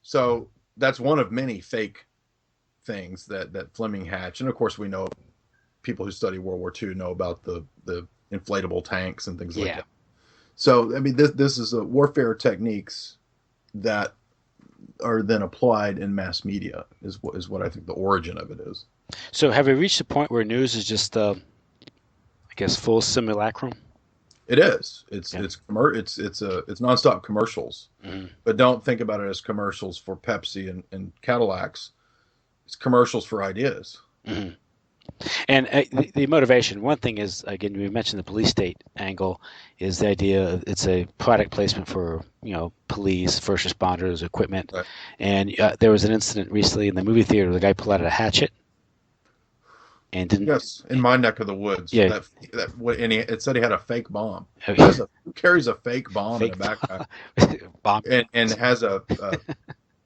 B: So that's one of many fake things that Fleming hatched. And of course, we know people who study World War II know about the inflatable tanks and things like
A: Yeah.
B: that. So I mean, this is a warfare techniques that are then applied in mass media is what I think the origin of it is.
A: So, have we reached a point where news is just, I guess, full simulacrum?
B: It is.
A: Yeah.
B: It's nonstop commercials,
A: Mhm.
B: but don't think about it as commercials for Pepsi and Cadillacs. It's commercials for ideas.
A: Mhm. And the motivation, one thing is, again, we mentioned the police state angle, is the idea of it's a product placement for, police, first responders, equipment.
B: Right.
A: And there was an incident recently in the movie theater. The guy pulled out a hatchet and didn't.
B: Yes, in my neck of the woods,
A: Yeah,
B: and it said he had a fake bomb.
A: okay,
B: Who carries a fake bomb in a
A: fake
B: backpack
A: bomb.
B: and has a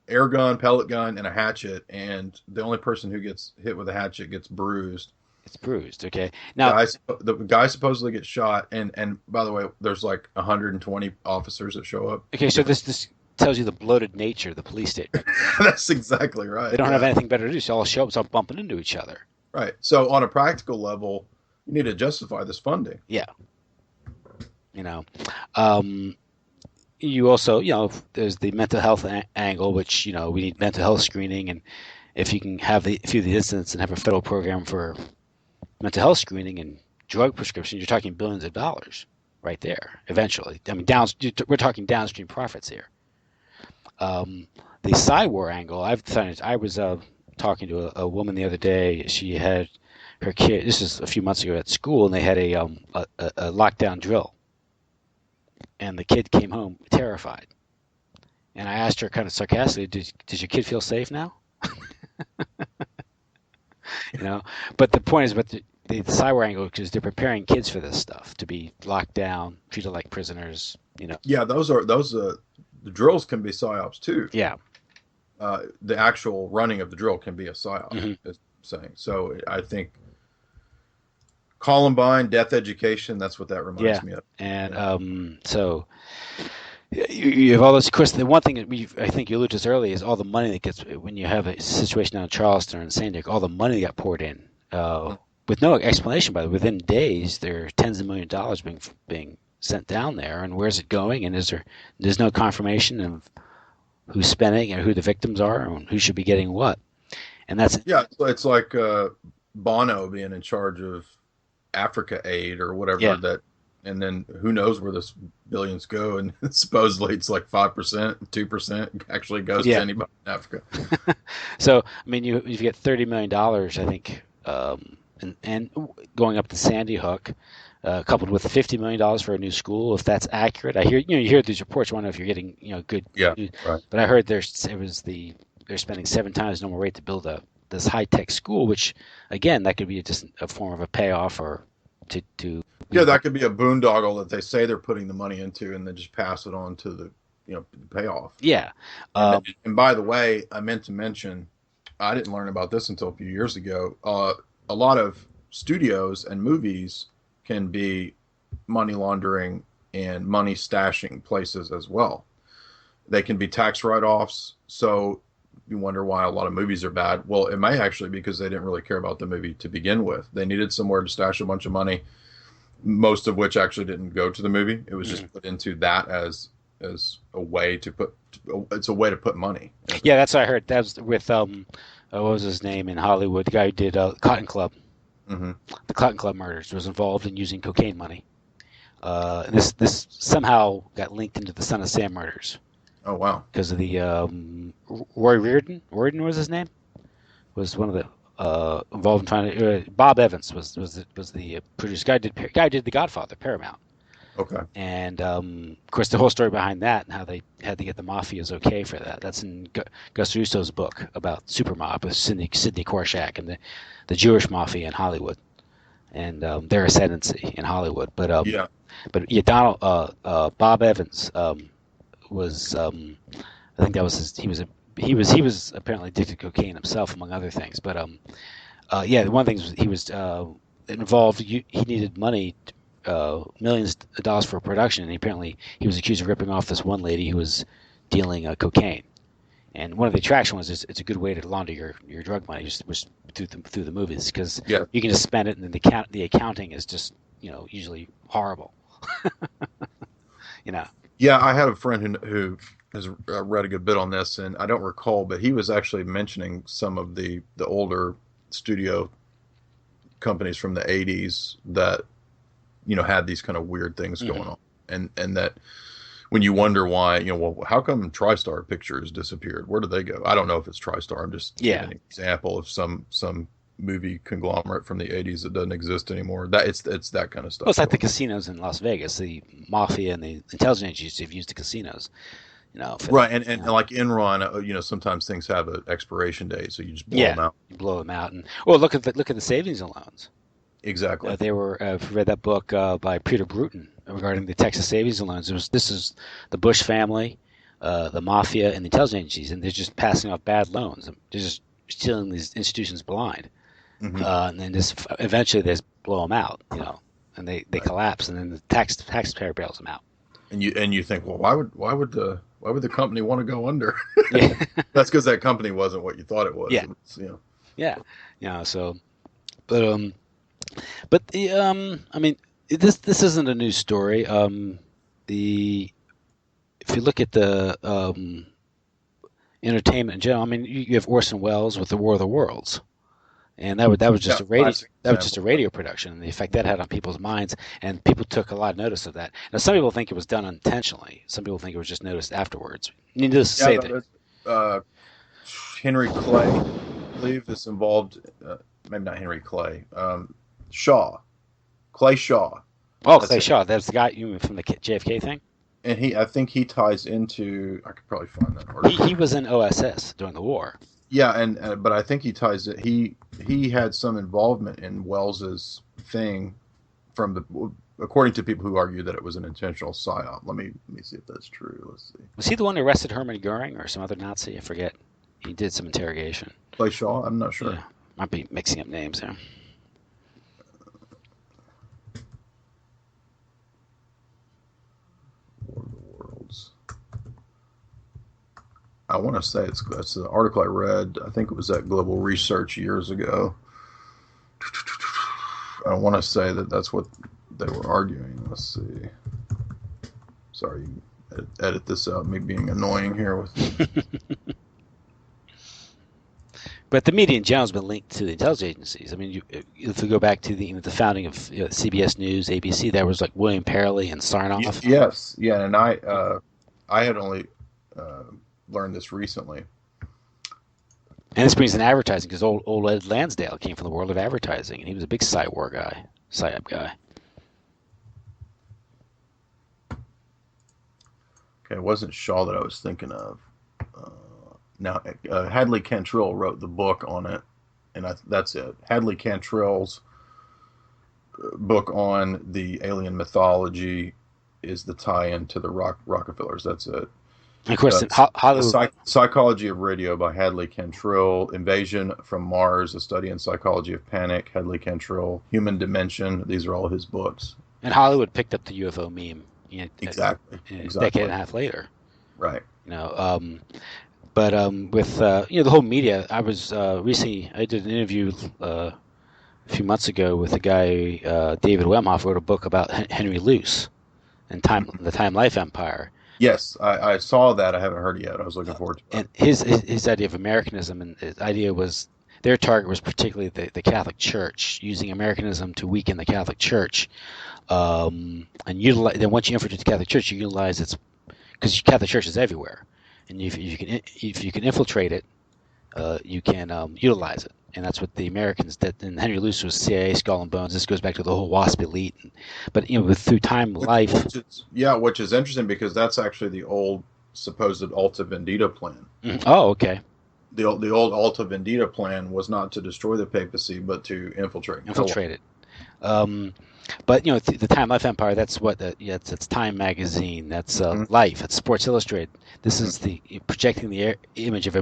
B: air gun, pellet gun, and a hatchet, and the only person who gets hit with a hatchet gets bruised.
A: It's bruised. Okay. Now,
B: The guy supposedly gets shot, and by the way, there's like 120 officers that show up.
A: okay, so this tells you the bloated nature of the police state. Right?
B: That's exactly
A: They
B: right.
A: don't have
B: Yeah,
A: anything better to do, so all show up, start bumping into each other.
B: right. So on a practical level, you need to justify this funding.
A: Yeah. You know, um, you also, there's the mental health angle, which, we need mental health screening. And if you can have a few of the incidents and have a federal program for mental health screening and drug prescription, you're talking billions of dollars right there eventually. I mean, we're talking downstream profits here. The Psywar angle, I was talking to a woman the other day. She had her kid, this is a few months ago at school, and they had a lockdown drill. And the kid came home terrified. And I asked her kind of sarcastically, "Does your kid feel safe now?" you know. But the point is, the cyber angle is they're preparing kids for this stuff to be locked down, treated like prisoners.
B: Yeah, those the drills can be psyops too.
A: Yeah.
B: The actual running of the drill can be a psyop.
A: Hmm.
B: Is saying. So I think Columbine, Death Education. That's what that
A: Yeah.
B: reminds me of.
A: And
B: Yeah.
A: so you have all this. Of course, the one thing that I think you alluded to this earlier is all the money that gets when you have a situation down in Charleston or in San Diego. All the money that got poured in with no explanation. By the way, within days, there are tens of millions of dollars being sent down there, and where's it going? And there's no confirmation of who's spending and who the victims are and who should be getting what. And that's
B: Yeah, it's like Bono being in charge of Africa aid or whatever
A: yeah.
B: that, and then who knows where this billions go, and supposedly it's like 5%, 2% actually goes to
A: Yeah.
B: anybody in Africa.
A: So I mean, you get $30 million, I think, and going up to Sandy Hook, coupled with $50 million for a new school, if that's accurate. I hear you hear these reports. I don't know if you're getting good
B: Yeah,
A: news,
B: right.
A: but I heard they're spending 7 times the normal rate to build this high tech school, which again that could be just a form of a payoff or to
B: Yeah, that could be a boondoggle that they say they're putting the money into, and then just pass it on to the payoff.
A: yeah.
B: And by the way, I meant to mention, I didn't learn about this until a few years ago. A lot of studios and movies can be money laundering and money stashing places as well. They can be tax write-offs. So you wonder why a lot of movies are bad. Well, it may actually be because they didn't really care about the movie to begin with. They needed somewhere to stash a bunch of money, most of which actually didn't go to the movie. It was just put into that as a way to put. It's a way to put money.
A: Yeah, that's what I heard. That was with what was his name in Hollywood? The guy who did Cotton Club.
B: Mm-hmm.
A: The Cotton Club murders was involved in using cocaine money. And this somehow got linked into the Son of Sam murders.
B: Oh wow!
A: Because of the Roy Reardon. Reardon was his name. Was one of the involved in trying to. Bob Evans was the producer. Guy did The Godfather, Paramount.
B: Okay.
A: And of course, the whole story behind that and how they had to get the mafia's okay for that. That's in Gus Russo's book about Supermob with Sidney Korshak and the Jewish mafia in Hollywood and their ascendancy in Hollywood. But Donald Bob Evans was I think that was his. He was apparently addicted to cocaine himself, among other things. But the one thing was he was involved. He needed money. Millions of dollars for production, and apparently he was accused of ripping off this one lady who was dealing cocaine. And one of the attraction was it's a good way to launder your drug money just through the movies because you can just spend it, and then the accounting is just usually horrible.
B: Yeah, I had a friend who has read a good bit on this, and I don't recall, but he was actually mentioning some of the older studio companies from the 80s that had these kind of weird things going on, and that when you wonder why, well, how come TriStar Pictures disappeared? Where did they go? I don't know if it's TriStar. I'm just giving an example of some movie conglomerate from the 80s that doesn't exist anymore. That it's that kind of stuff.
A: Well, it's like the casinos in Las Vegas. The mafia and the intelligence agencies have used the casinos.
B: Right, and like Enron, sometimes things have an expiration date, so you just blow them out.
A: You blow them out, and look at the savings and loans.
B: Exactly.
A: They were. If you read that book by Peter Bruton regarding the Texas savings and loans, this is the Bush family, the mafia, and the intelligence agencies, and they're just passing off bad loans. They're just stealing these institutions blind, and then eventually they just blow them out, and they collapse, and then the taxpayer bails them out.
B: And you think, well, why would the company want to go under? That's because that company wasn't what you thought it was.
A: Yeah. So, but I mean, this isn't a news story. If you look at the entertainment in general, I mean, you have Orson Welles with the War of the Worlds, and that was just a radio production, and the effect that had on people's minds, and people took a lot of notice of that. Now, some people think it was done unintentionally. Some people think it was just noticed afterwards. Needless to say that
B: Henry Clay, I believe, is involved. Maybe not Henry Clay. Clay Shaw.
A: Oh, Clay Shaw. That's the guy from the JFK thing?
B: And I think he ties into, I could probably find that article.
A: He was in OSS during the war.
B: Yeah, but I think he ties it, he had some involvement in Wells's thing according to people who argue that it was an intentional psyop. Let me see if that's true. Let's see.
A: Was he the one who arrested Hermann Goering or some other Nazi? I forget. He did some interrogation.
B: Clay Shaw? I'm not sure.
A: Yeah. Might be mixing up names there.
B: War of the Worlds. I want to say that's an article I read. I think it was at Global Research years ago. I want to say that's what they were arguing. Let's see. Sorry, edit this out. Me being annoying here with.
A: But the media in general has been linked to the intelligence agencies. I mean, if we go back to the founding of CBS News, ABC, there was like William Perley and Sarnoff.
B: Yes, yeah, and I had only learned this recently.
A: And this brings in advertising because old Ed Lansdale came from the world of advertising, and he was a big psyop guy.
B: Okay, it wasn't Shaw that I was thinking of. Now, Hadley Cantrill wrote the book on it, and that's it. Hadley Cantrill's book on the alien mythology is the tie-in to the Rockefellers. That's it.
A: Of course, in Hollywood.
B: Psychology of Radio by Hadley Cantrill, Invasion from Mars, A Study in Psychology of Panic, Hadley Cantrill, Human Dimension. These are all his books.
A: And Hollywood picked up the UFO meme,
B: Exactly.
A: a decade and a half later.
B: Right.
A: But with the whole media, I was recently I did an interview a few months ago with a guy, David Wemhoff, wrote a book about Henry Luce and the Time Life Empire.
B: Yes, I saw that. I haven't heard it yet. I was looking forward to it.
A: And his idea of Americanism, and his idea was their target was particularly the Catholic Church, using Americanism to weaken the Catholic Church, and utilize. Then once you infiltrate the Catholic Church, you utilize its, because the Catholic Church is everywhere, and if you can infiltrate it, you can utilize it. And that's what the Americans did. And Henry Luce was CIA, Skull and Bones. This goes back to the whole WASP elite. But through Time Life,
B: which is interesting because that's actually the old supposed Alta Vendita plan.
A: Oh, okay.
B: The old Alta Vendita plan was not to destroy the papacy, but to infiltrate
A: it. But the Time Life Empire. That's what. It's Time Magazine. That's Life. It's Sports Illustrated. This is the projecting the image of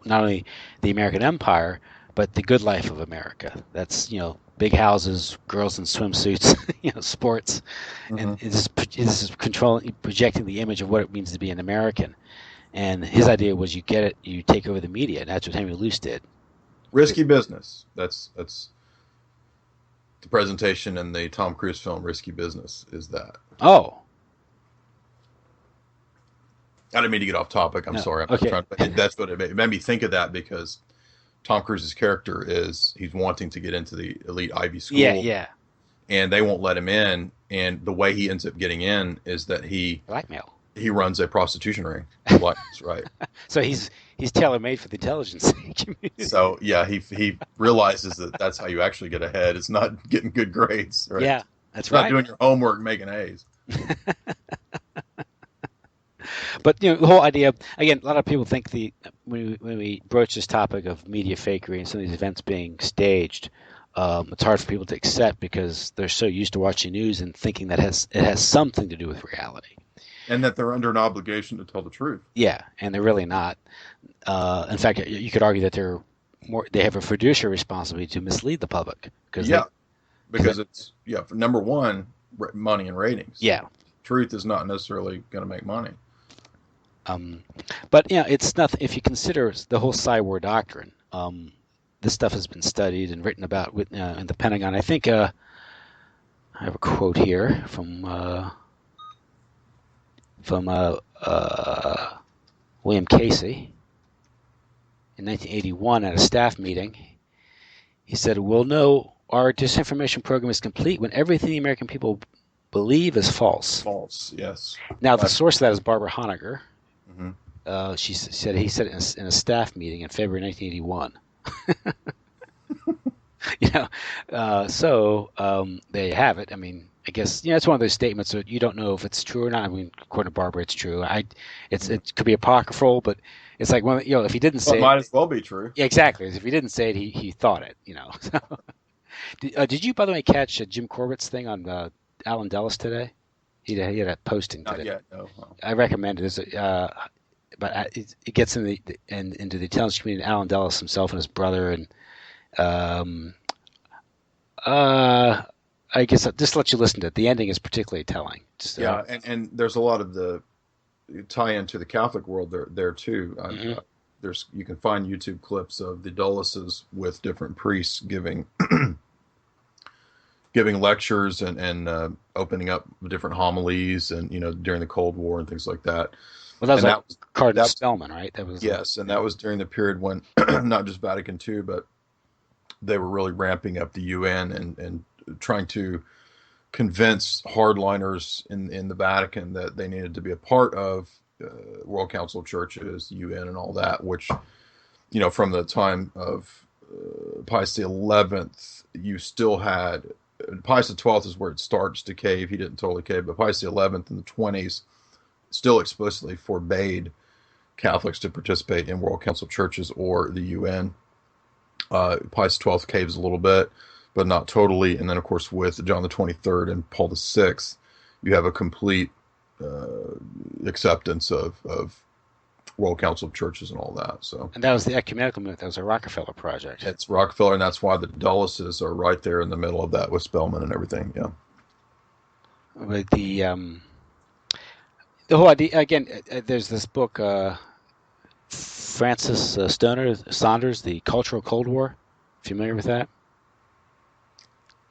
A: not only the American Empire, but the good life of America. That's big houses, girls in swimsuits, sports, and this is projecting the image of what it means to be an American. And his idea was you take over the media, and that's what Henry Luce did.
B: Risky business. That's the presentation in the Tom Cruise film Risky Business is that.
A: Oh.
B: I didn't mean to get off topic. I'm sorry. That's what it made me think of that, because Tom Cruise's character he's wanting to get into the elite Ivy school.
A: Yeah.
B: And they won't let him in. And the way he ends up getting in is that he runs a prostitution ring. Right.
A: So he's tailor-made for the intelligence community.
B: So yeah, he realizes that that's how you actually get ahead. It's not getting good grades. Right?
A: Yeah, that's
B: it's
A: right.
B: Not doing your homework, making A's.
A: But the whole idea, again, a lot of people think when we broach this topic of media fakery and some of these events being staged, it's hard for people to accept because they're so used to watching news and thinking that it has something to do with reality.
B: And that they're under an obligation to tell the truth. Yeah,
A: and they're really not. In fact, you could argue that they have a fiduciary responsibility to mislead the public.
B: Because it's for number one, money and ratings.
A: Yeah.
B: Truth is not necessarily going to make money.
A: But it's nothing. If you consider the whole Cyber doctrine, this stuff has been studied and written about in the Pentagon. I think I have a quote here from William Casey in 1981 at a staff meeting. He said, "We'll know our disinformation program is complete when everything the American people believe is false."
B: False, yes.
A: Now, the source of that is Barbara Honegger. He said it in a staff meeting in February 1981. There you have it. I mean, I guess it's one of those statements that you don't know if it's true or not. I mean, according to Barbara, it's true. It could be apocryphal, but it's like if he didn't say
B: it, might as well be true.
A: Yeah, exactly. If he didn't say it, he thought it. Did you, by the way, catch Jim Corbett's thing on Alan Dulles today? He had a posting today.
B: Not yet, no.
A: I recommend it. But it gets into the intelligence community. Alan Dulles himself and his brother, and I guess I'll just let you listen to it. The ending is particularly telling.
B: And there's a lot of the tie into the Catholic world there too. You can find YouTube clips of the Dulleses with different priests giving lectures and opening up different homilies, and during the Cold War and things like that.
A: Well, that was Cardinal Spellman, right? That was
B: and that was during the period when not just Vatican II, but they were really ramping up the UN and trying to convince hardliners in the Vatican that they needed to be a part of World Council of Churches, UN, and all that. Which, from the time of Pius XI, you still had Pius XII is where it starts to cave. He didn't totally cave, but Pius XI in the 20s still explicitly forbade Catholics to participate in World Council of Churches or the UN. Pius XII caves a little bit, but not totally. And then, of course, with John the 23rd and Paul VI, you have a complete acceptance of World Council of Churches and all that. So
A: And that was the ecumenical movement. That was a Rockefeller project.
B: it's Rockefeller, and that's why the Dulleses are right there in the middle of that with Spellman and everything. Yeah.
A: With the whole idea again, there's this book, Francis Stoner Saunders, The Cultural Cold War. Familiar with that?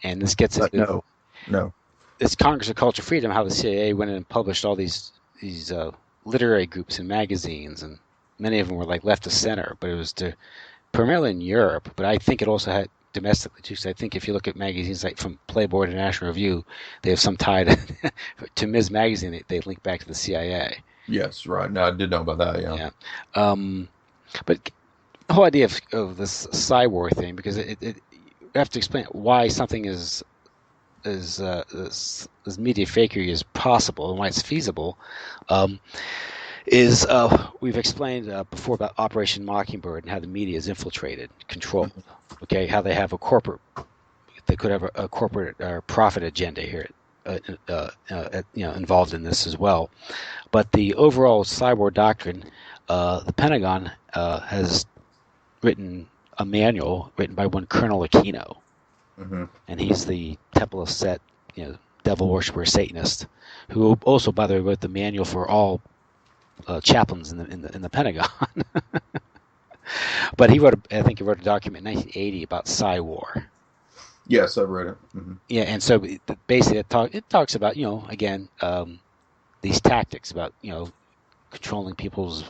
A: And this gets into
B: No, no.
A: this Congress of Culture Freedom, how the CIA went in and published all these literary groups and magazines, and many of them were like left of center, but it was primarily in Europe. But I think it also had domestically too. So I think if you look at magazines like from Playboy to National Review, they have some tie to Ms. Magazine. They link back to the CIA.
B: Yes, right. No, I did know about that. Yeah.
A: Yeah. But the whole idea of this Cywar thing, because you have to explain why something is as media fakery as possible and why it's feasible, is we've explained before about Operation Mockingbird and how the media is infiltrated, controlled. Okay, how they could have a corporate or profit agenda here, involved in this as well. But the overall cyber doctrine, the Pentagon has written a manual written by one Colonel Aquino, and he's the Temple of Set, devil worshiper Satanist, who also, by the way, wrote the manual for all chaplains in the Pentagon. But I think he wrote a document in 1980 about Cywar.
B: Yes, I've read it.
A: Yeah, and so basically it talks about, again, these tactics about, controlling people's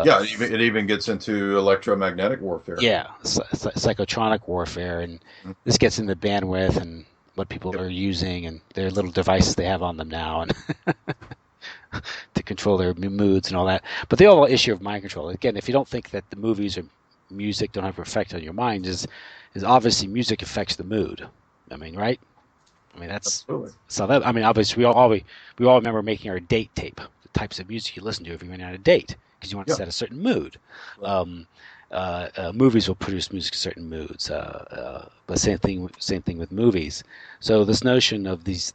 B: Yeah, it even gets into electromagnetic warfare.
A: yeah, psychotronic warfare, and this gets into bandwidth and what people
B: Yep.
A: are using and their little devices they have on them now, and to control their moods and all that. But the overall issue of mind control, again, if you don't think that the movies or music don't have an effect on your mind, is obviously music affects the mood. I mean, right? I mean, that's
B: Absolutely.
A: so. I mean, obviously, we all remember making our date tape, the types of music you listen to if you went on a date because you want to
B: Yeah.
A: set a certain mood.
B: Right.
A: Movies will produce music in certain moods, but same thing with movies. So this notion of this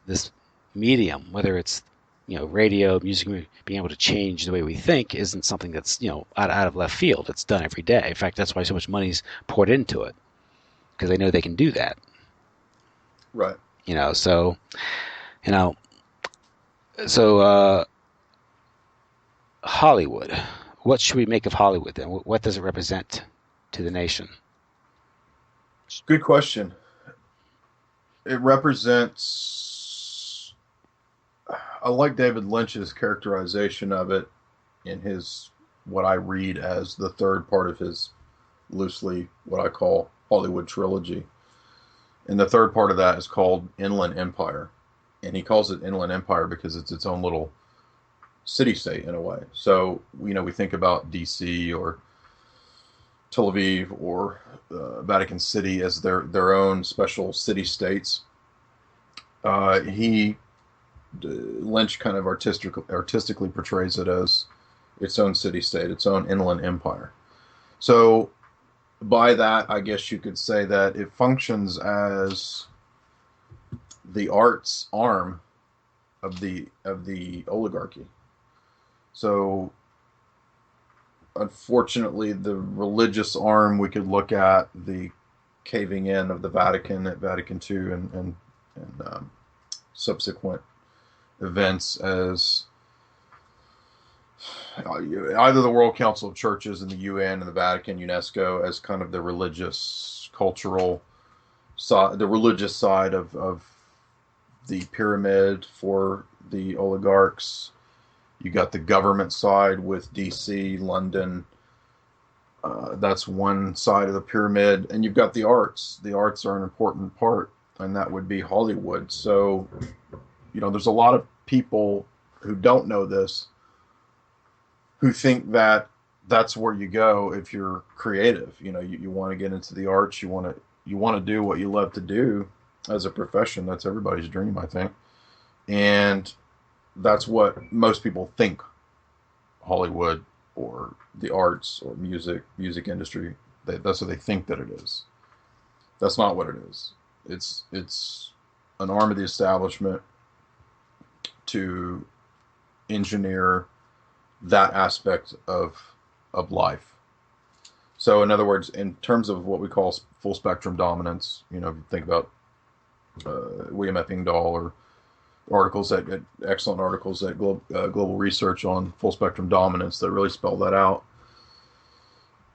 A: medium, whether it's radio, music, being able to change the way we think, isn't something that's out of left field. It's done every day. In fact, that's why so much money's poured into it, because they know they can do that.
B: Right.
A: So so Hollywood. What should we make of Hollywood then? What does it represent to the nation?
B: Good question. It represents. I like David Lynch's characterization of it in his what I read as the third part of his loosely what I call Hollywood trilogy. And the third part of that is called Inland Empire. And he calls it Inland Empire because it's its own little city state in a way. So, we think about DC or Tel Aviv or Vatican City as their own special city states. Lynch kind of artistically portrays it as its own city state, its own inland empire. So by that, I guess you could say that it functions as the arts arm of the oligarchy. So unfortunately, the religious arm, we could look at the caving in of the Vatican at Vatican II and subsequent events as either the World Council of Churches and the UN and the Vatican, UNESCO, as kind of the religious, cultural side, the religious side of the pyramid for the oligarchs. You got the government side with DC, London. That's one side of the pyramid. And you've got the arts. The arts are an important part, and that would be Hollywood. So, there's a lot of people who don't know this, who think that that's where you go if you're creative. You want to get into the arts. You want to do what you love to do as a profession. That's everybody's dream, I think. And that's what most people think Hollywood or the arts or music industry, that's what they think that it is. That's not what it is. It's an arm of the establishment to engineer that aspect of life. So, in other words, in terms of what we call full spectrum dominance, you know, think about William F. Engdahl or articles that excellent articles at Global Research on full spectrum dominance that really spell that out.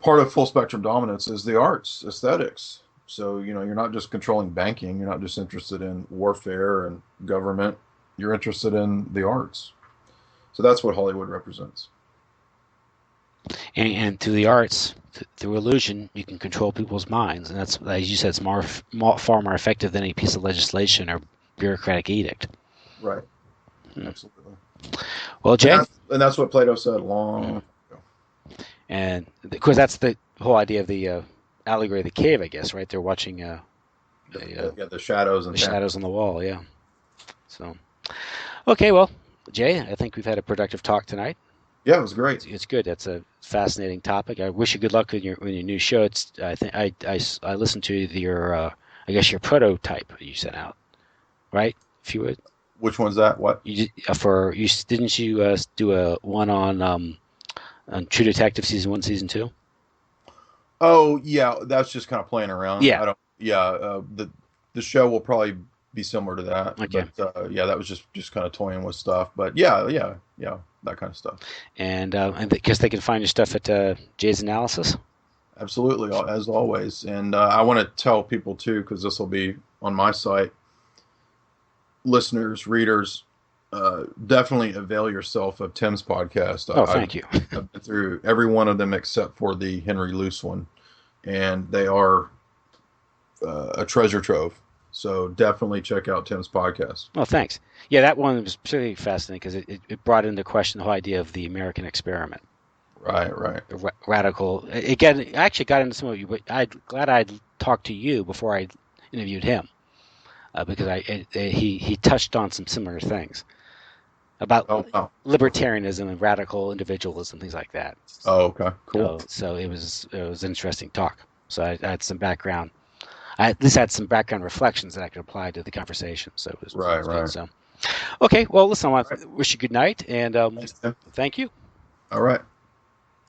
B: Part of full spectrum dominance is the arts, aesthetics. So, you know, you're not just controlling banking, you're not just interested in warfare and government, you're interested in the arts. So that's what Hollywood represents.
A: And through the arts, through illusion, you can control people's minds, and that's, as you said, it's far more effective than any piece of legislation or bureaucratic edict.
B: Right. Absolutely.
A: Well, Jay,
B: and that's what Plato said long ago.
A: And of course, that's the whole idea of the allegory of the cave, I guess, right? They're watching
B: the shadows and
A: the shadows on the wall. Yeah. So, okay, well, Jay, I think we've had a productive talk tonight.
B: Yeah, it was great.
A: It's good. That's a fascinating topic. I wish you good luck with your new show. It's I think I listened to your I guess your prototype you sent out, right? If you would.
B: Which one's that? What
A: you didn't you do a one on True Detective season 1, season 2?
B: Oh yeah, that's just kind of playing around.
A: Yeah.
B: I don't. Yeah, the show will probably be similar to that.
A: Okay.
B: But yeah, that was just kind of toying with stuff. But yeah, that kind of stuff.
A: And because they can find your stuff at Jay's Analysis.
B: Absolutely, as always. And I want to tell people too, because this will be on my site. Listeners, readers, definitely avail yourself of Tim's podcast.
A: Thank you.
B: I've been through every one of them except for the Henry Luce one, and they are a treasure trove. So definitely check out Tim's podcast.
A: Oh, thanks. Yeah, that one was particularly fascinating because it brought into question the whole idea of the American experiment.
B: Right.
A: Radical. Again, I actually got into some of you, but I'm glad I'd talked to you before I interviewed him. Because he touched on some similar things about libertarianism and radical individualism, things like that.
B: Oh, okay, cool.
A: So it was an interesting talk. So I had some background. I at least had some background reflections that I could apply to the conversation. So it was
B: right.
A: Good. So, okay. Well, listen, I want to wish you good night and thank you.
B: All right.